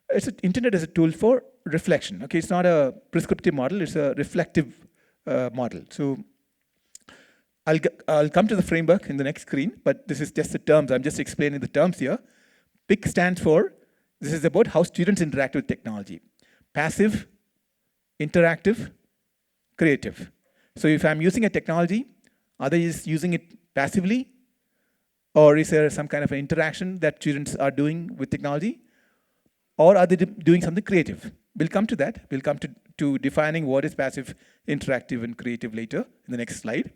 It's intended as a tool for reflection. Okay, it's not a prescriptive model, it's a reflective model. So I'll come to the framework in the next screen, but this is just the terms. I'm just explaining the terms here. PIC stands for, this is about how students interact with technology. Passive, interactive, creative. So if I'm using a technology, are they just using it passively? Or is there some kind of an interaction that students are doing with technology? Or are they doing something creative? We'll come to that. We'll come to defining what is passive, interactive, and creative later in the next slide.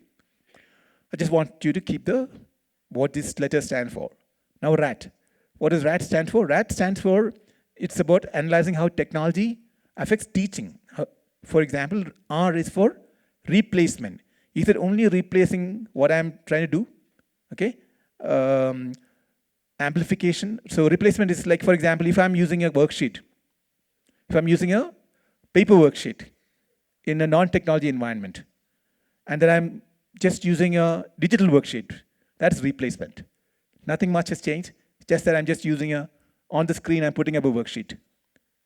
I just want you to keep what this letter stands for. Now, RAT. What does RAT stand for? RAT stands for, it's about analyzing how technology affects teaching. For example, R is for replacement. Is it only replacing what I'm trying to do? Okay. Amplification. So replacement is like, for example, if I'm using a worksheet, if I'm using a paper worksheet in a non-technology environment, and then I'm just using a digital worksheet, that's replacement. Nothing much has changed, just that I'm just using on the screen, I'm putting up a worksheet.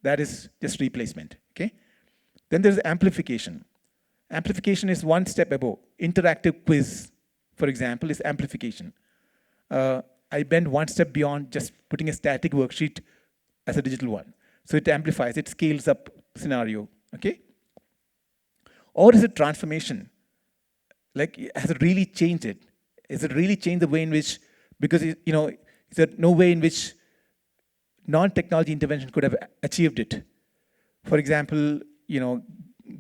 That is just replacement, okay? Then there's amplification. Amplification is one step above. Interactive quiz, for example, is amplification. I went one step beyond just putting a static worksheet as a digital one. So it amplifies, it scales up scenario, okay? Or is it transformation? Like, has it really changed it? Has it really changed the way in which, because, is there no way in which non-technology intervention could have achieved it? For example,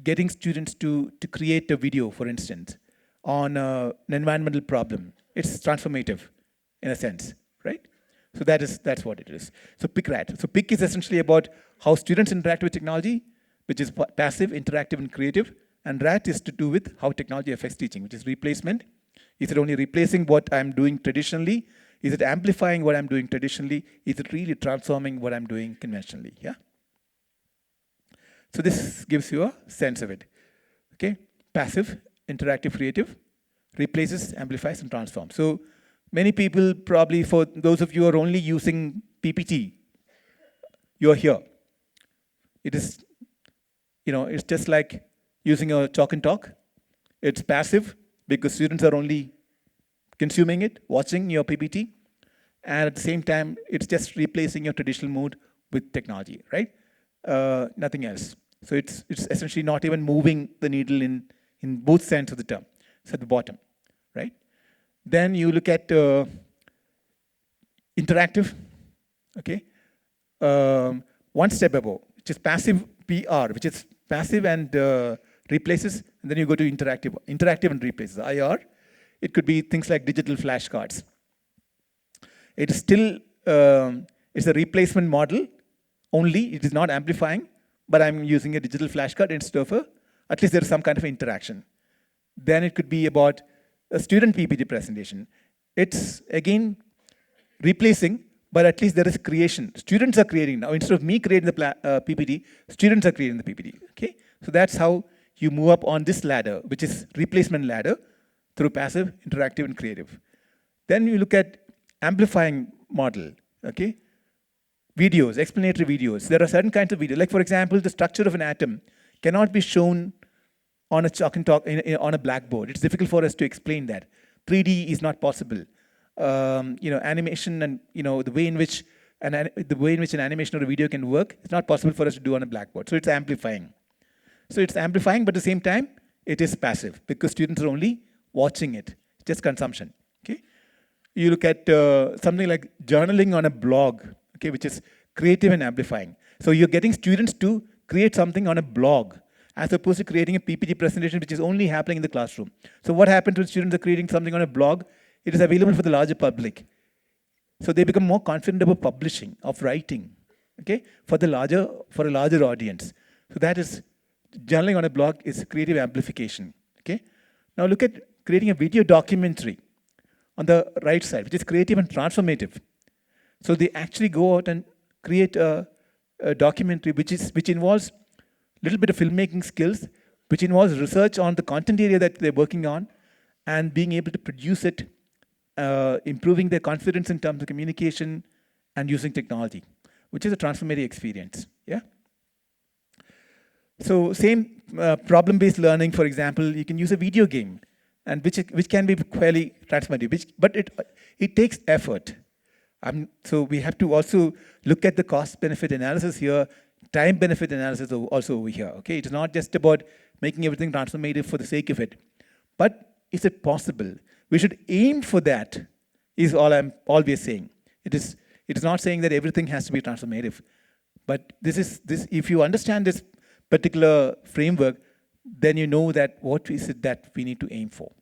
getting students to create a video, for instance, on an environmental problem. It's transformative, in a sense, right? So that's what it is. So pick RAT. So pick is essentially about how students interact with technology, which is passive, interactive, and creative. And RAT is to do with how technology affects teaching, which is replacement. Is it only replacing what I'm doing traditionally? Is it amplifying what I'm doing traditionally? Is it really transforming what I'm doing conventionally? Yeah. So this gives you a sense of it. Okay. Passive, interactive, creative, replaces, amplifies, and transforms. So many people probably, for those of you who are only using PPT, you're here. It is, it's just like using a chalk and talk. It's passive because students are only consuming it, watching your PPT. And at the same time, it's just replacing your traditional mode with technology, right? Nothing else. So it's essentially not even moving the needle in both sense of the term. It's at the bottom, right? Then you look at interactive, okay? One step above, which is passive PR, which is passive and replaces, and then you go to interactive and replaces, IR. It could be things like digital flashcards. It is still, it's a replacement model only, it is not amplifying, but I'm using a digital flashcard instead of at least there is some kind of interaction. Then it could be about a student PPT presentation. It's, again, replacing, but at least there is creation. Students are creating now. Instead of me creating the PPT, students are creating the PPT, okay? So that's how you move up on this ladder, which is replacement ladder, through passive, interactive, and creative. Then you look at amplifying model, okay? Videos, explanatory videos. There are certain kinds of videos. Like, for example, the structure of an atom cannot be shown on a chalk and talk, on a blackboard. It's difficult for us to explain that. 3D is not possible. Animation and the way in which an animation or a video can work, it's not possible for us to do on a blackboard. So it's amplifying. So it's amplifying, but at the same time, it is passive because students are only watching it. It's just consumption. Okay. You look at something like journaling on a blog, okay, which is creative and amplifying. So you're getting students to create something on a blog, as opposed to creating a PPT presentation, which is only happening in the classroom. So what happens when students are creating something on a blog? It is available for the larger public. So they become more confident about publishing, of writing, okay, for a larger audience. So that is, journaling on a blog is creative amplification, okay? Now look at creating a video documentary on the right side, which is creative and transformative. So they actually go out and create a documentary which involves a little bit of filmmaking skills, which involves research on the content area that they're working on, and being able to produce it, improving their confidence in terms of communication and using technology, which is a transformative experience. Yeah. So same problem-based learning, for example, you can use a video game, and which can be fairly transformative, but it takes effort. So we have to also look at the cost-benefit analysis here, time-benefit analysis also over here. Okay, it's not just about making everything transformative for the sake of it, but is it possible? We should aim for that. Is all we're saying. It is not saying that everything has to be transformative, But if you understand this particular framework, then you know that what is it that we need to aim for.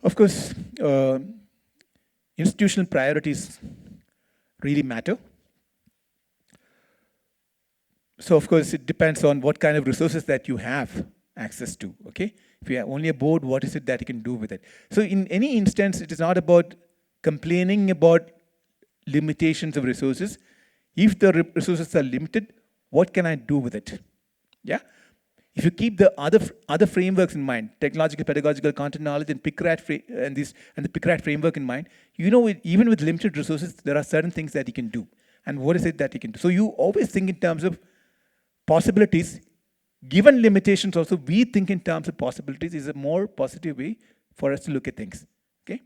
Of course, institutional priorities really matter. So of course, it depends on what kind of resources that you have access to, okay? If you have only a board, what is it that you can do with it? So in any instance, it is not about complaining about limitations of resources. If the resources are limited, what can I do with it? Yeah? If you keep the other frameworks in mind, technological, pedagogical, content knowledge, and the PICRAT framework in mind, you know, even with limited resources, there are certain things that you can do. And what is it that you can do? So you always think in terms of possibilities. Given limitations also, we think in terms of possibilities is a more positive way for us to look at things, okay?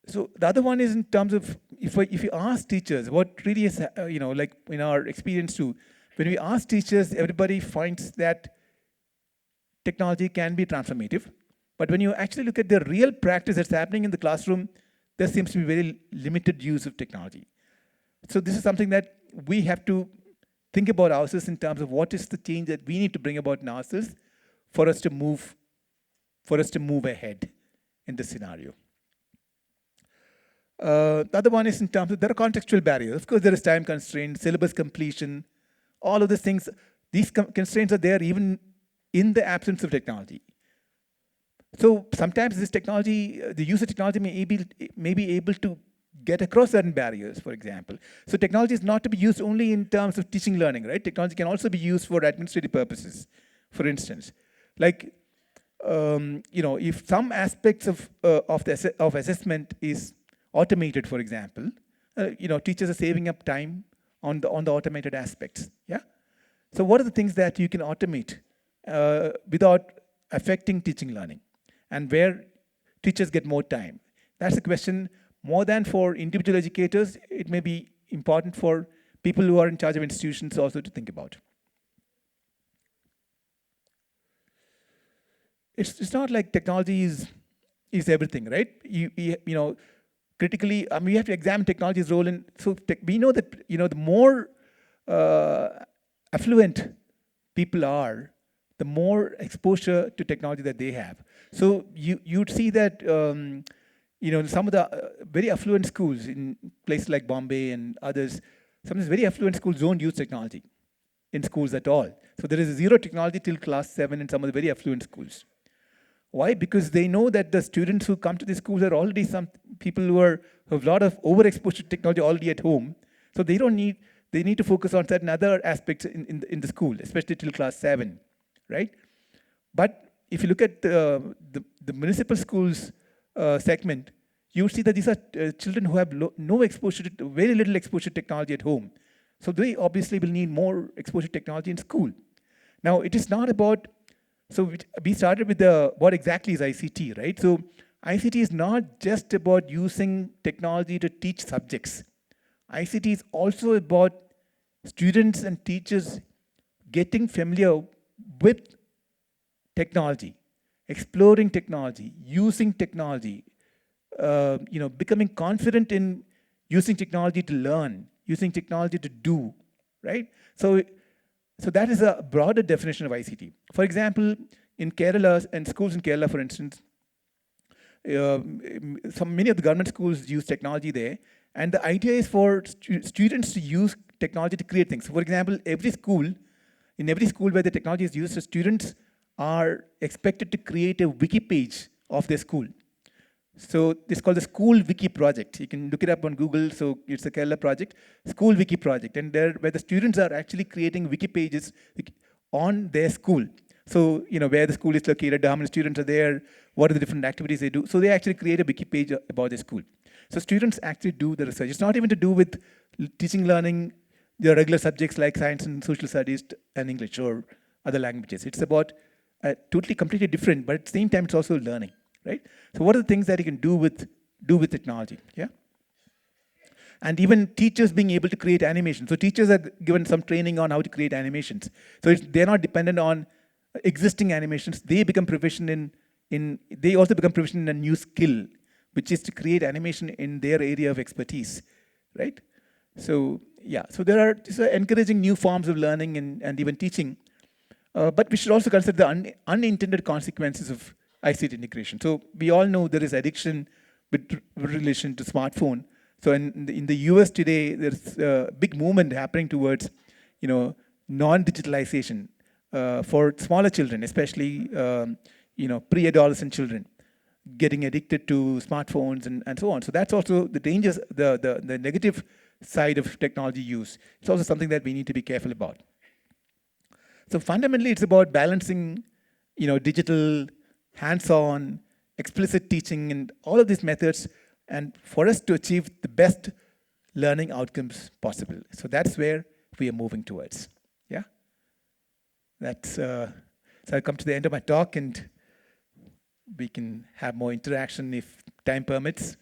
So the other one is in terms of, if you ask teachers, what really is, like in our experience too, when we ask teachers, everybody finds that technology can be transformative. But when you actually look at the real practice that's happening in the classroom, there seems to be very limited use of technology. So this is something that we have to think about ourselves in terms of what is the change that we need to bring about in ourselves for us to move ahead in this scenario. The other one is in terms of, there are contextual barriers. Of course, there is time constraint, syllabus completion, all of these things. These constraints are there even in the absence of technology. So sometimes this technology, the use of technology may be able to get across certain barriers, for example. So technology is not to be used only in terms of teaching learning, right? Technology can also be used for administrative purposes, for instance. Like, if some aspects of assessment is automated, for example, teachers are saving up time on the automated aspects, yeah? So what are the things that you can automate without affecting teaching learning? And where teachers get more time? That's a question more than for individual educators. It may be important for people who are in charge of institutions also to think about. It's not like technology is everything, right? Critically, we have to examine technology's role in. So we know that the more affluent people are, the more exposure to technology that they have. So you'd see that some of the very affluent schools in places like Bombay and others, some of these very affluent schools don't use technology in schools at all. So there is zero technology till class 7 in some of the very affluent schools. Why? Because they know that the students who come to the schools are already some people who have a lot of overexposure to technology already at home. So they need to focus on certain other aspects in the school, especially till class 7, right? But if you look at the municipal schools segment, you see that these are children who have very little exposure to technology at home. So they obviously will need more exposure to technology in school. Now, it is not about, so we started with what exactly is ICT, right? So ICT is not just about using technology to teach subjects. ICT is also about students and teachers getting familiar with technology, exploring technology, using technology, becoming confident in using technology to learn, using technology to do, right? So that is a broader definition of ICT. For example, in Kerala, and schools in Kerala, for instance, many of the government schools use technology there, and the idea is for students to use technology to create things. So for example, in every school where the technology is used, the students are expected to create a wiki page of their school. So it's called the School Wiki Project. You can look it up on Google. So it's a Kerala project, School Wiki Project, and where the students are actually creating wiki pages on their school. So where the school is located, how many students are there, what are the different activities they do. So they actually create a wiki page about their school. So students actually do the research. It's not even to do with teaching learning the regular subjects like science and social studies and English or other languages. It's about totally completely different, but at the same time it's also learning, right? So what are the things that you can do with technology? Yeah. And even teachers being able to create animations. So teachers are given some training on how to create animations. So they're not dependent on existing animations, they become proficient they also become proficient in a new skill, which is to create animation in their area of expertise, right? So yeah, so there are encouraging new forms of learning and even teaching. But we should also consider the unintended consequences of ICT integration. So we all know there is addiction with relation to smartphone. So in the US today, there's a big movement happening towards, non-digitalization for smaller children, especially pre-adolescent children getting addicted to smartphones and so on. So that's also the dangers, the negative side of technology use. It's also something that we need to be careful about. So fundamentally, it's about balancing, digital, hands-on, explicit teaching, and all of these methods, and for us to achieve the best learning outcomes possible. So that's where we are moving towards. Yeah. That's so I'll come to the end of my talk, and we can have more interaction if time permits.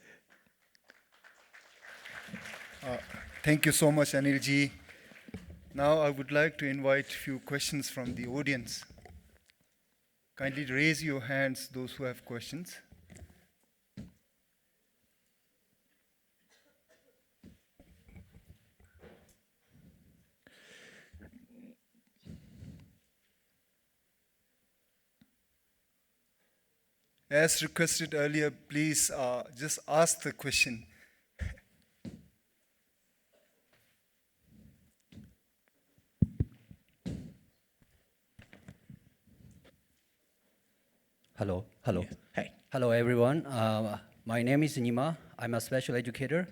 Thank you so much, Anil ji. Now I would like to invite a few questions from the audience. Kindly raise your hands, those who have questions. As requested earlier, please just ask the question. Hello. Yes. Hi. Hello, everyone. My name is Nima. I'm a special educator.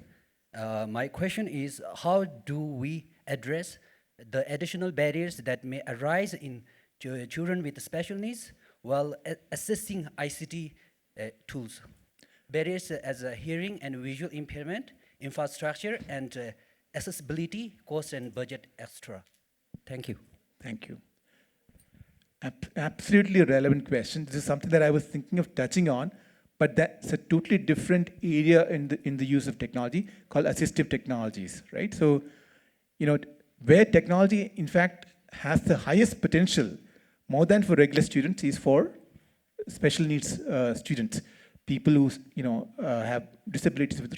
My question is, how do we address the additional barriers that may arise in children with special needs while assessing ICT tools? Barriers as a hearing and visual impairment, infrastructure, and accessibility, cost and budget extra. Thank you. Thank you. Absolutely a relevant question. This is something that I was thinking of touching on, but that's a totally different area in the use of technology called assistive technologies, right? So, where technology, in fact, has the highest potential, more than for regular students, is for special needs students, people who have disabilities with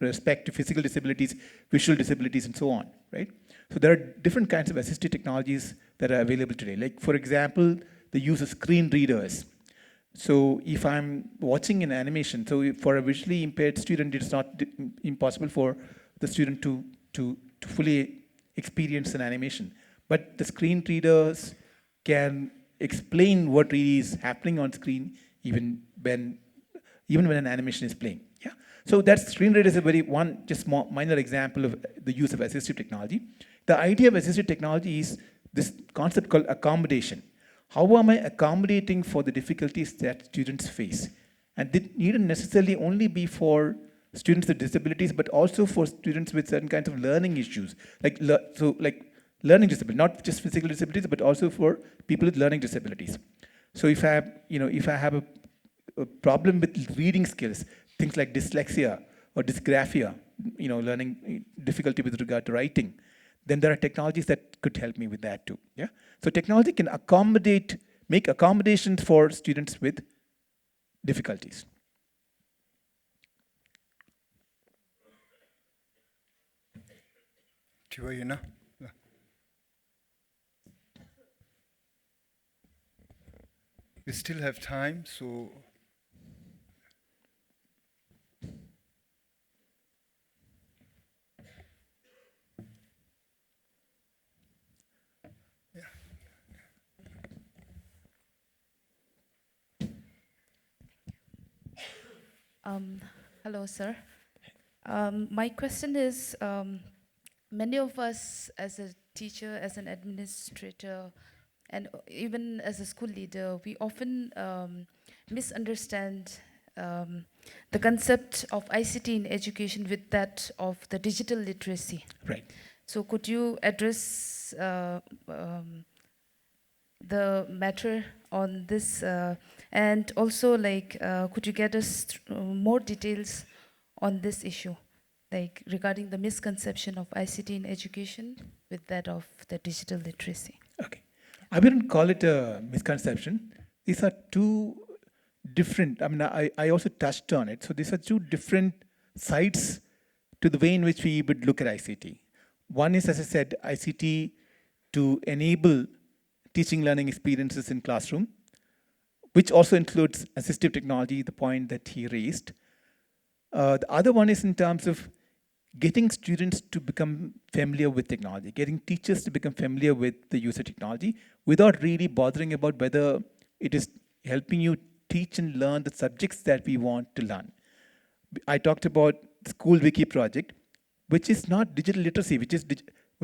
respect to physical disabilities, visual disabilities, and so on, right? So there are different kinds of assistive technologies that are available today. Like, for example, the use of screen readers. So if I'm watching an animation, so for a visually impaired student, it's not impossible for the student to fully experience an animation. But the screen readers can explain what really is happening on screen even when an animation is playing. Yeah. So that screen reader is just minor example of the use of assistive technology. The idea of assistive technology is this concept called accommodation. How am I accommodating for the difficulties that students face? And it needn't necessarily only be for students with disabilities, but also for students with certain kinds of learning issues, like learning disability, not just physical disabilities, but also for people with learning disabilities. So if I have a problem with reading skills, things like dyslexia or dysgraphia, learning difficulty with regard to writing, then there are technologies that could help me with that too. Yeah. So technology can make accommodations for students with difficulties. We still have time, so Hello, sir. My question is, many of us as a teacher, as an administrator, and even as a school leader, we often misunderstand the concept of ICT in education with that of the digital literacy. Right. So could you address the matter on this, and also could you get us more details on this issue, like regarding the misconception of ICT in education with that of the digital literacy? Okay. I wouldn't call it a misconception. These are two different, I mean, I also touched on it. So these are two different sides to the way in which we would look at ICT. One is, as I said, ICT to enable teaching learning experiences in classroom, which also includes assistive technology, the point that he raised. The other one is in terms of getting students to become familiar with technology, getting teachers to become familiar with the use of technology without really bothering about whether it is helping you teach and learn the subjects that we want to learn. I talked about School Wiki project, which is not digital literacy, which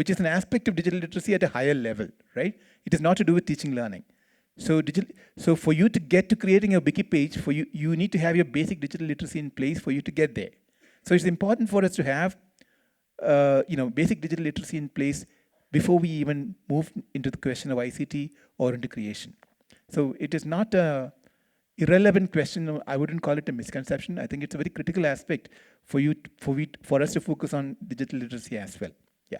is an aspect of digital literacy at a higher level, right? It is not to do with teaching learning. So for you to get to creating a wiki page, you need to have your basic digital literacy in place for you to get there. So it's important for us to have basic digital literacy in place before we even move into the question of ICT or into creation. So it is not a irrelevant question. I wouldn't call it a misconception. I think it's a very critical aspect for us to focus on digital literacy as well. Yeah.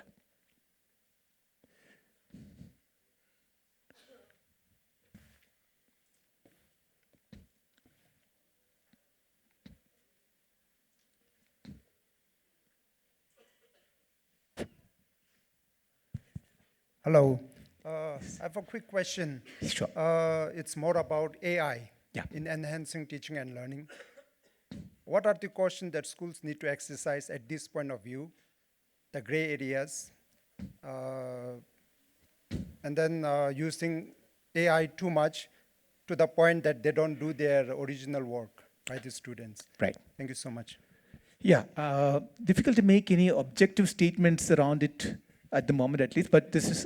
Hello. I have a quick question. Sure. It's more about AI in enhancing teaching and learning. What are the cautions that schools need to exercise at this point of view, the gray areas, and then using AI too much to the point that they don't do their original work by the students? Right. Thank you so much. Yeah, difficult to make any objective statements around it at the moment, at least. But this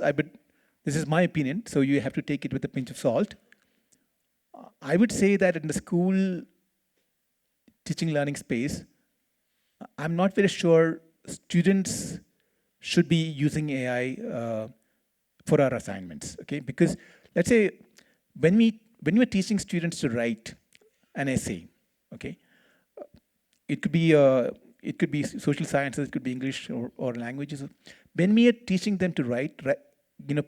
is my opinion, so you have to take it with a pinch of salt. I would say that in the school teaching learning space, I'm not very sure students should be using AI for our assignments. Okay, because let's say when we're teaching students to write an essay, okay, it could be social sciences, it could be English or languages. When we are teaching them to write,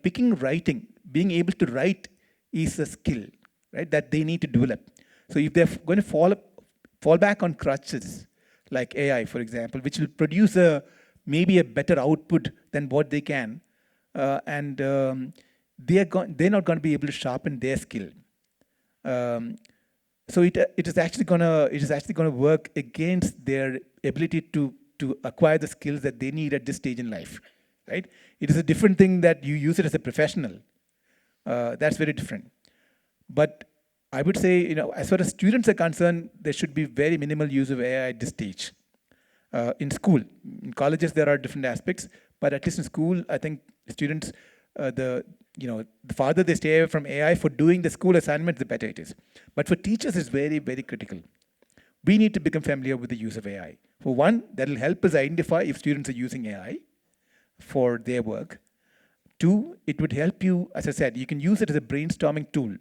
picking writing, being able to write is a skill, right, that they need to develop. So if they're going to fall back on crutches like AI, for example, which will produce maybe a better output than what they can, and they're not going to be able to sharpen their skill. So it is actually going to work against their ability to acquire the skills that they need at this stage in life, right? It is a different thing that you use it as a professional. That's very different. But I would say, as far as students are concerned, there should be very minimal use of AI at this stage. In school, in colleges, there are different aspects, but at least in school, I think students, the farther they stay away from AI for doing the school assignments, the better it is. But for teachers, it's very, very critical. We need to become familiar with the use of AI. For one, that will help us identify if students are using AI for their work. Two, it would help you, as I said, you can use it as a brainstorming tool.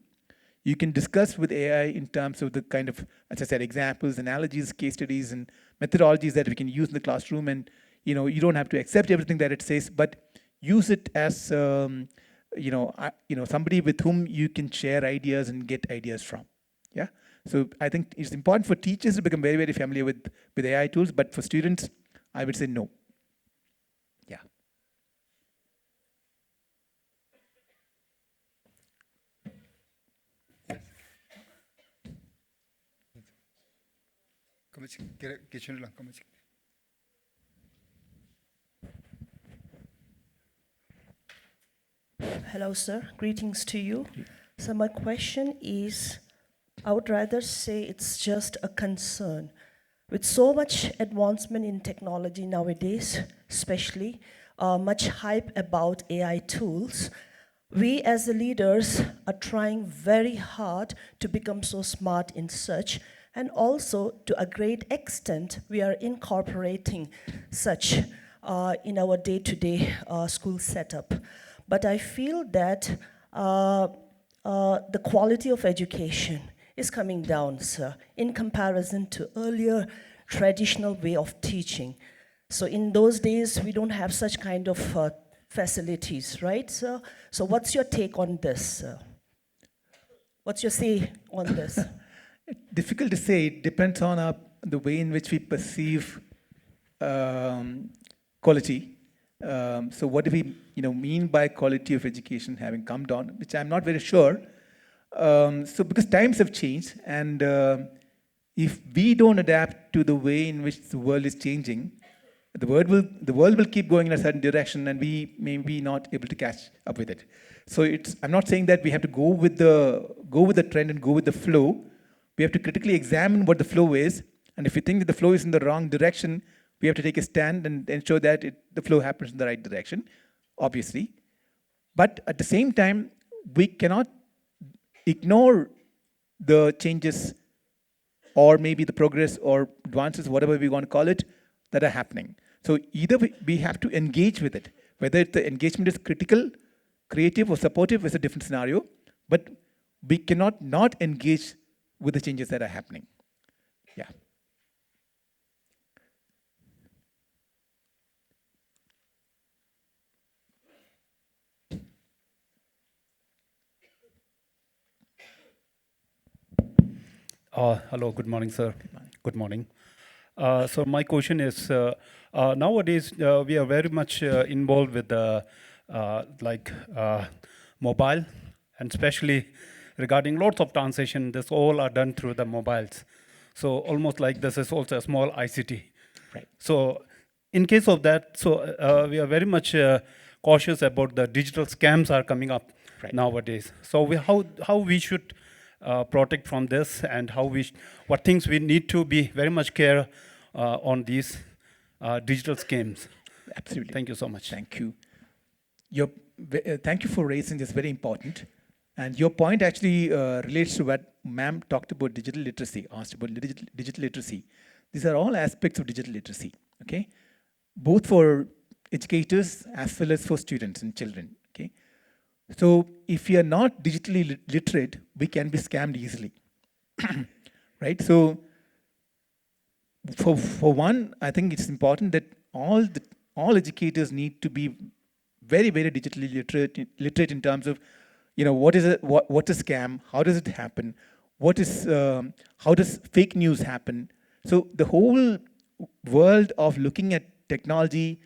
You can discuss with AI in terms of the kind of, as I said, examples, analogies, case studies, and methodologies that we can use in the classroom. And you don't have to accept everything that it says, but use it as somebody with whom you can share ideas and get ideas from. Yeah. So I think it's important for teachers to become very, very familiar with AI tools, but for students, I would say no. Yeah. Hello, sir. Greetings to you. So my question is, I would rather say it's just a concern. With so much advancement in technology nowadays, especially much hype about AI tools, we as the leaders are trying very hard to become so smart in such, and also to a great extent, we are incorporating such in our day-to-day school setup. But I feel that the quality of education is coming down, sir, in comparison to earlier traditional way of teaching. So in those days, we don't have such kind of facilities, right, sir? So what's your take on this, sir? What's your say on this? Difficult to say. It depends on the way in which we perceive quality. So what do we mean by quality of education having come down, which I'm not very sure. So because times have changed, and if we don't adapt to the way in which the world is changing, the world will keep going in a certain direction, and we may be not able to catch up with it. So I'm not saying that we have to go with the trend and go with the flow. We have to critically examine what the flow is, and if we think that the flow is in the wrong direction, we have to take a stand and ensure that the flow happens in the right direction, obviously. But at the same time, we cannot ignore the changes or maybe the progress or advances, whatever we want to call it, that are happening. So either we have to engage with it. Whether the engagement is critical, creative, or supportive is a different scenario, but we cannot not engage with the changes that are happening. Yeah. Hello, good morning, sir. Good morning. So my question is, nowadays we are very much involved with the mobile, and especially regarding lots of transaction, this all are done through the mobiles. So almost like this is also a small ICT. Right. So in case of that, so we are very much cautious about the digital scams are coming up nowadays. So how we should protect from this, and what things we need to be very much care on these digital scams. Absolutely. Thank you so much. Thank you. Thank you for raising this, very important. And your point actually relates to what ma'am talked about, digital literacy, asked about digital literacy. These are all aspects of digital literacy, okay? Both for educators as well as for students and children, okay? So if you are not digitally literate, we can be scammed easily, right? So for one, I think it's important that all educators need to be very, very digitally literate in terms of, what is what's a scam, how does it happen, how does fake news happen. So the whole world of looking at technology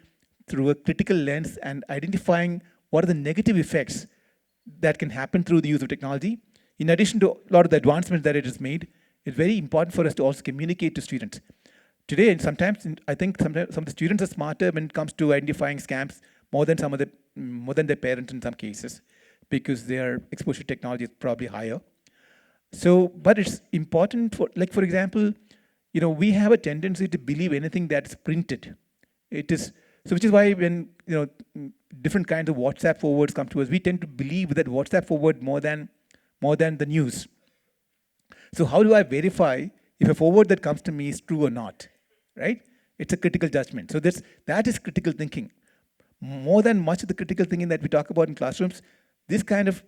through a critical lens and identifying what are the negative effects that can happen through the use of technology, in addition to a lot of the advancements that it has made, it's very important for us to also communicate to students. Today, and sometimes I think some of the students are smarter when it comes to identifying scams more than their parents in some cases, because their exposure to technology is probably higher. So, but it's important for example, we have a tendency to believe anything that's printed. Which is why when different kinds of WhatsApp forwards come to us, we tend to believe that WhatsApp forward more than the news. So how do I verify if a forward that comes to me is true or not, right? It's a critical judgment. So that is critical thinking. More than much of the critical thinking that we talk about in classrooms, this kind of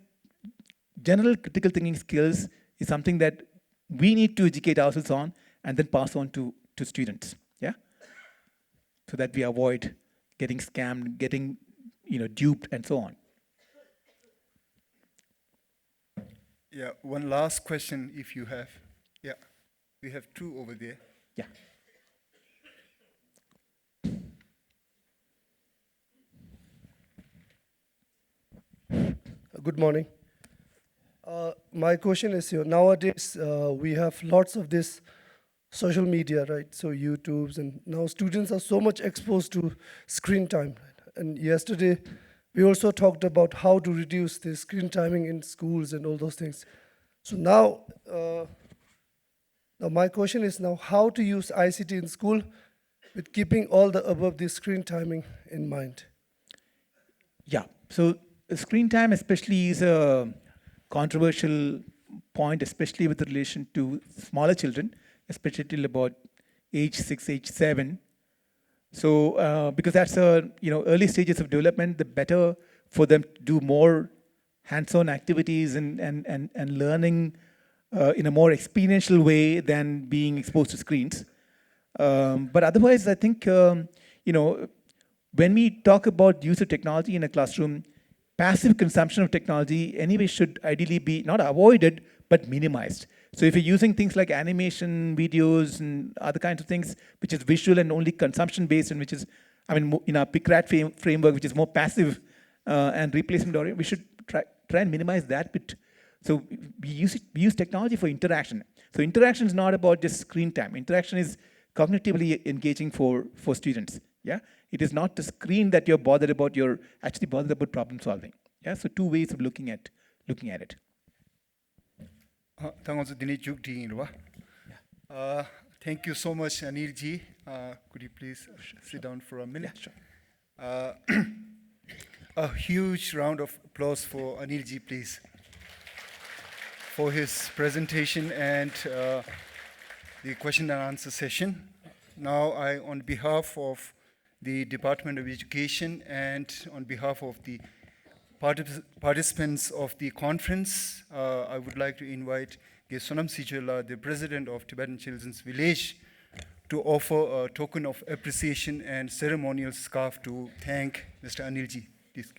general critical thinking skills is something that we need to educate ourselves on and then pass on to students, yeah? So that we avoid getting scammed, getting duped, and so on. Yeah, one last question if you have. Yeah, we have two over there. Yeah. Good morning. My question is here. Nowadays, we have lots of this social media, right? So YouTubes, and now students are so much exposed to screen time. And yesterday, we also talked about how to reduce the screen timing in schools and all those things. So now my question is now how to use ICT in school with keeping all the above the screen timing in mind. Yeah, so screen time especially is a controversial point, especially with relation to smaller children, especially till about age 6, age 7. So because that's early stages of development, the better for them to do more hands-on activities and learning in a more experiential way than being exposed to screens. But otherwise, I think when we talk about use of technology in a classroom, passive consumption of technology anyway should ideally be not avoided, but minimized. So if you're using things like animation, videos, and other kinds of things, which is visual and only consumption-based, and which is, in our PICRAT framework, which is more passive and replacement oriented, we should try and minimize that bit. So we use technology for interaction. So interaction is not about just screen time. Interaction is cognitively engaging for students. Yeah, it is not the screen that you're bothered about. You're actually bothered about problem solving. Yeah, so two ways of looking at it. Thank you so much, Anil ji. Could you please sit down for a minute? Yeah, sure. A huge round of applause for Anil ji, please, for his presentation and the question and answer session. Now, on behalf of the Department of Education and on behalf of the participants of the conference, I would like to invite Sonam Sichola, the president of Tibetan Children's Village, to offer a token of appreciation and ceremonial scarf to thank Mr. Anil ji. Please.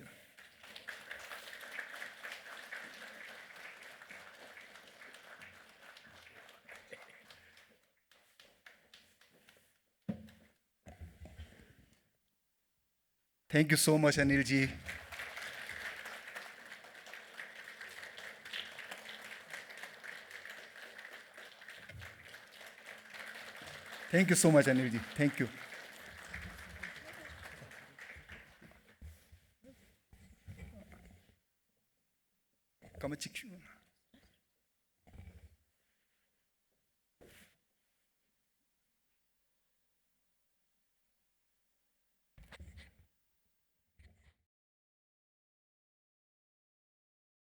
Thank you so much, Anil ji. Thank you so much, Anil ji. Thank you. Come and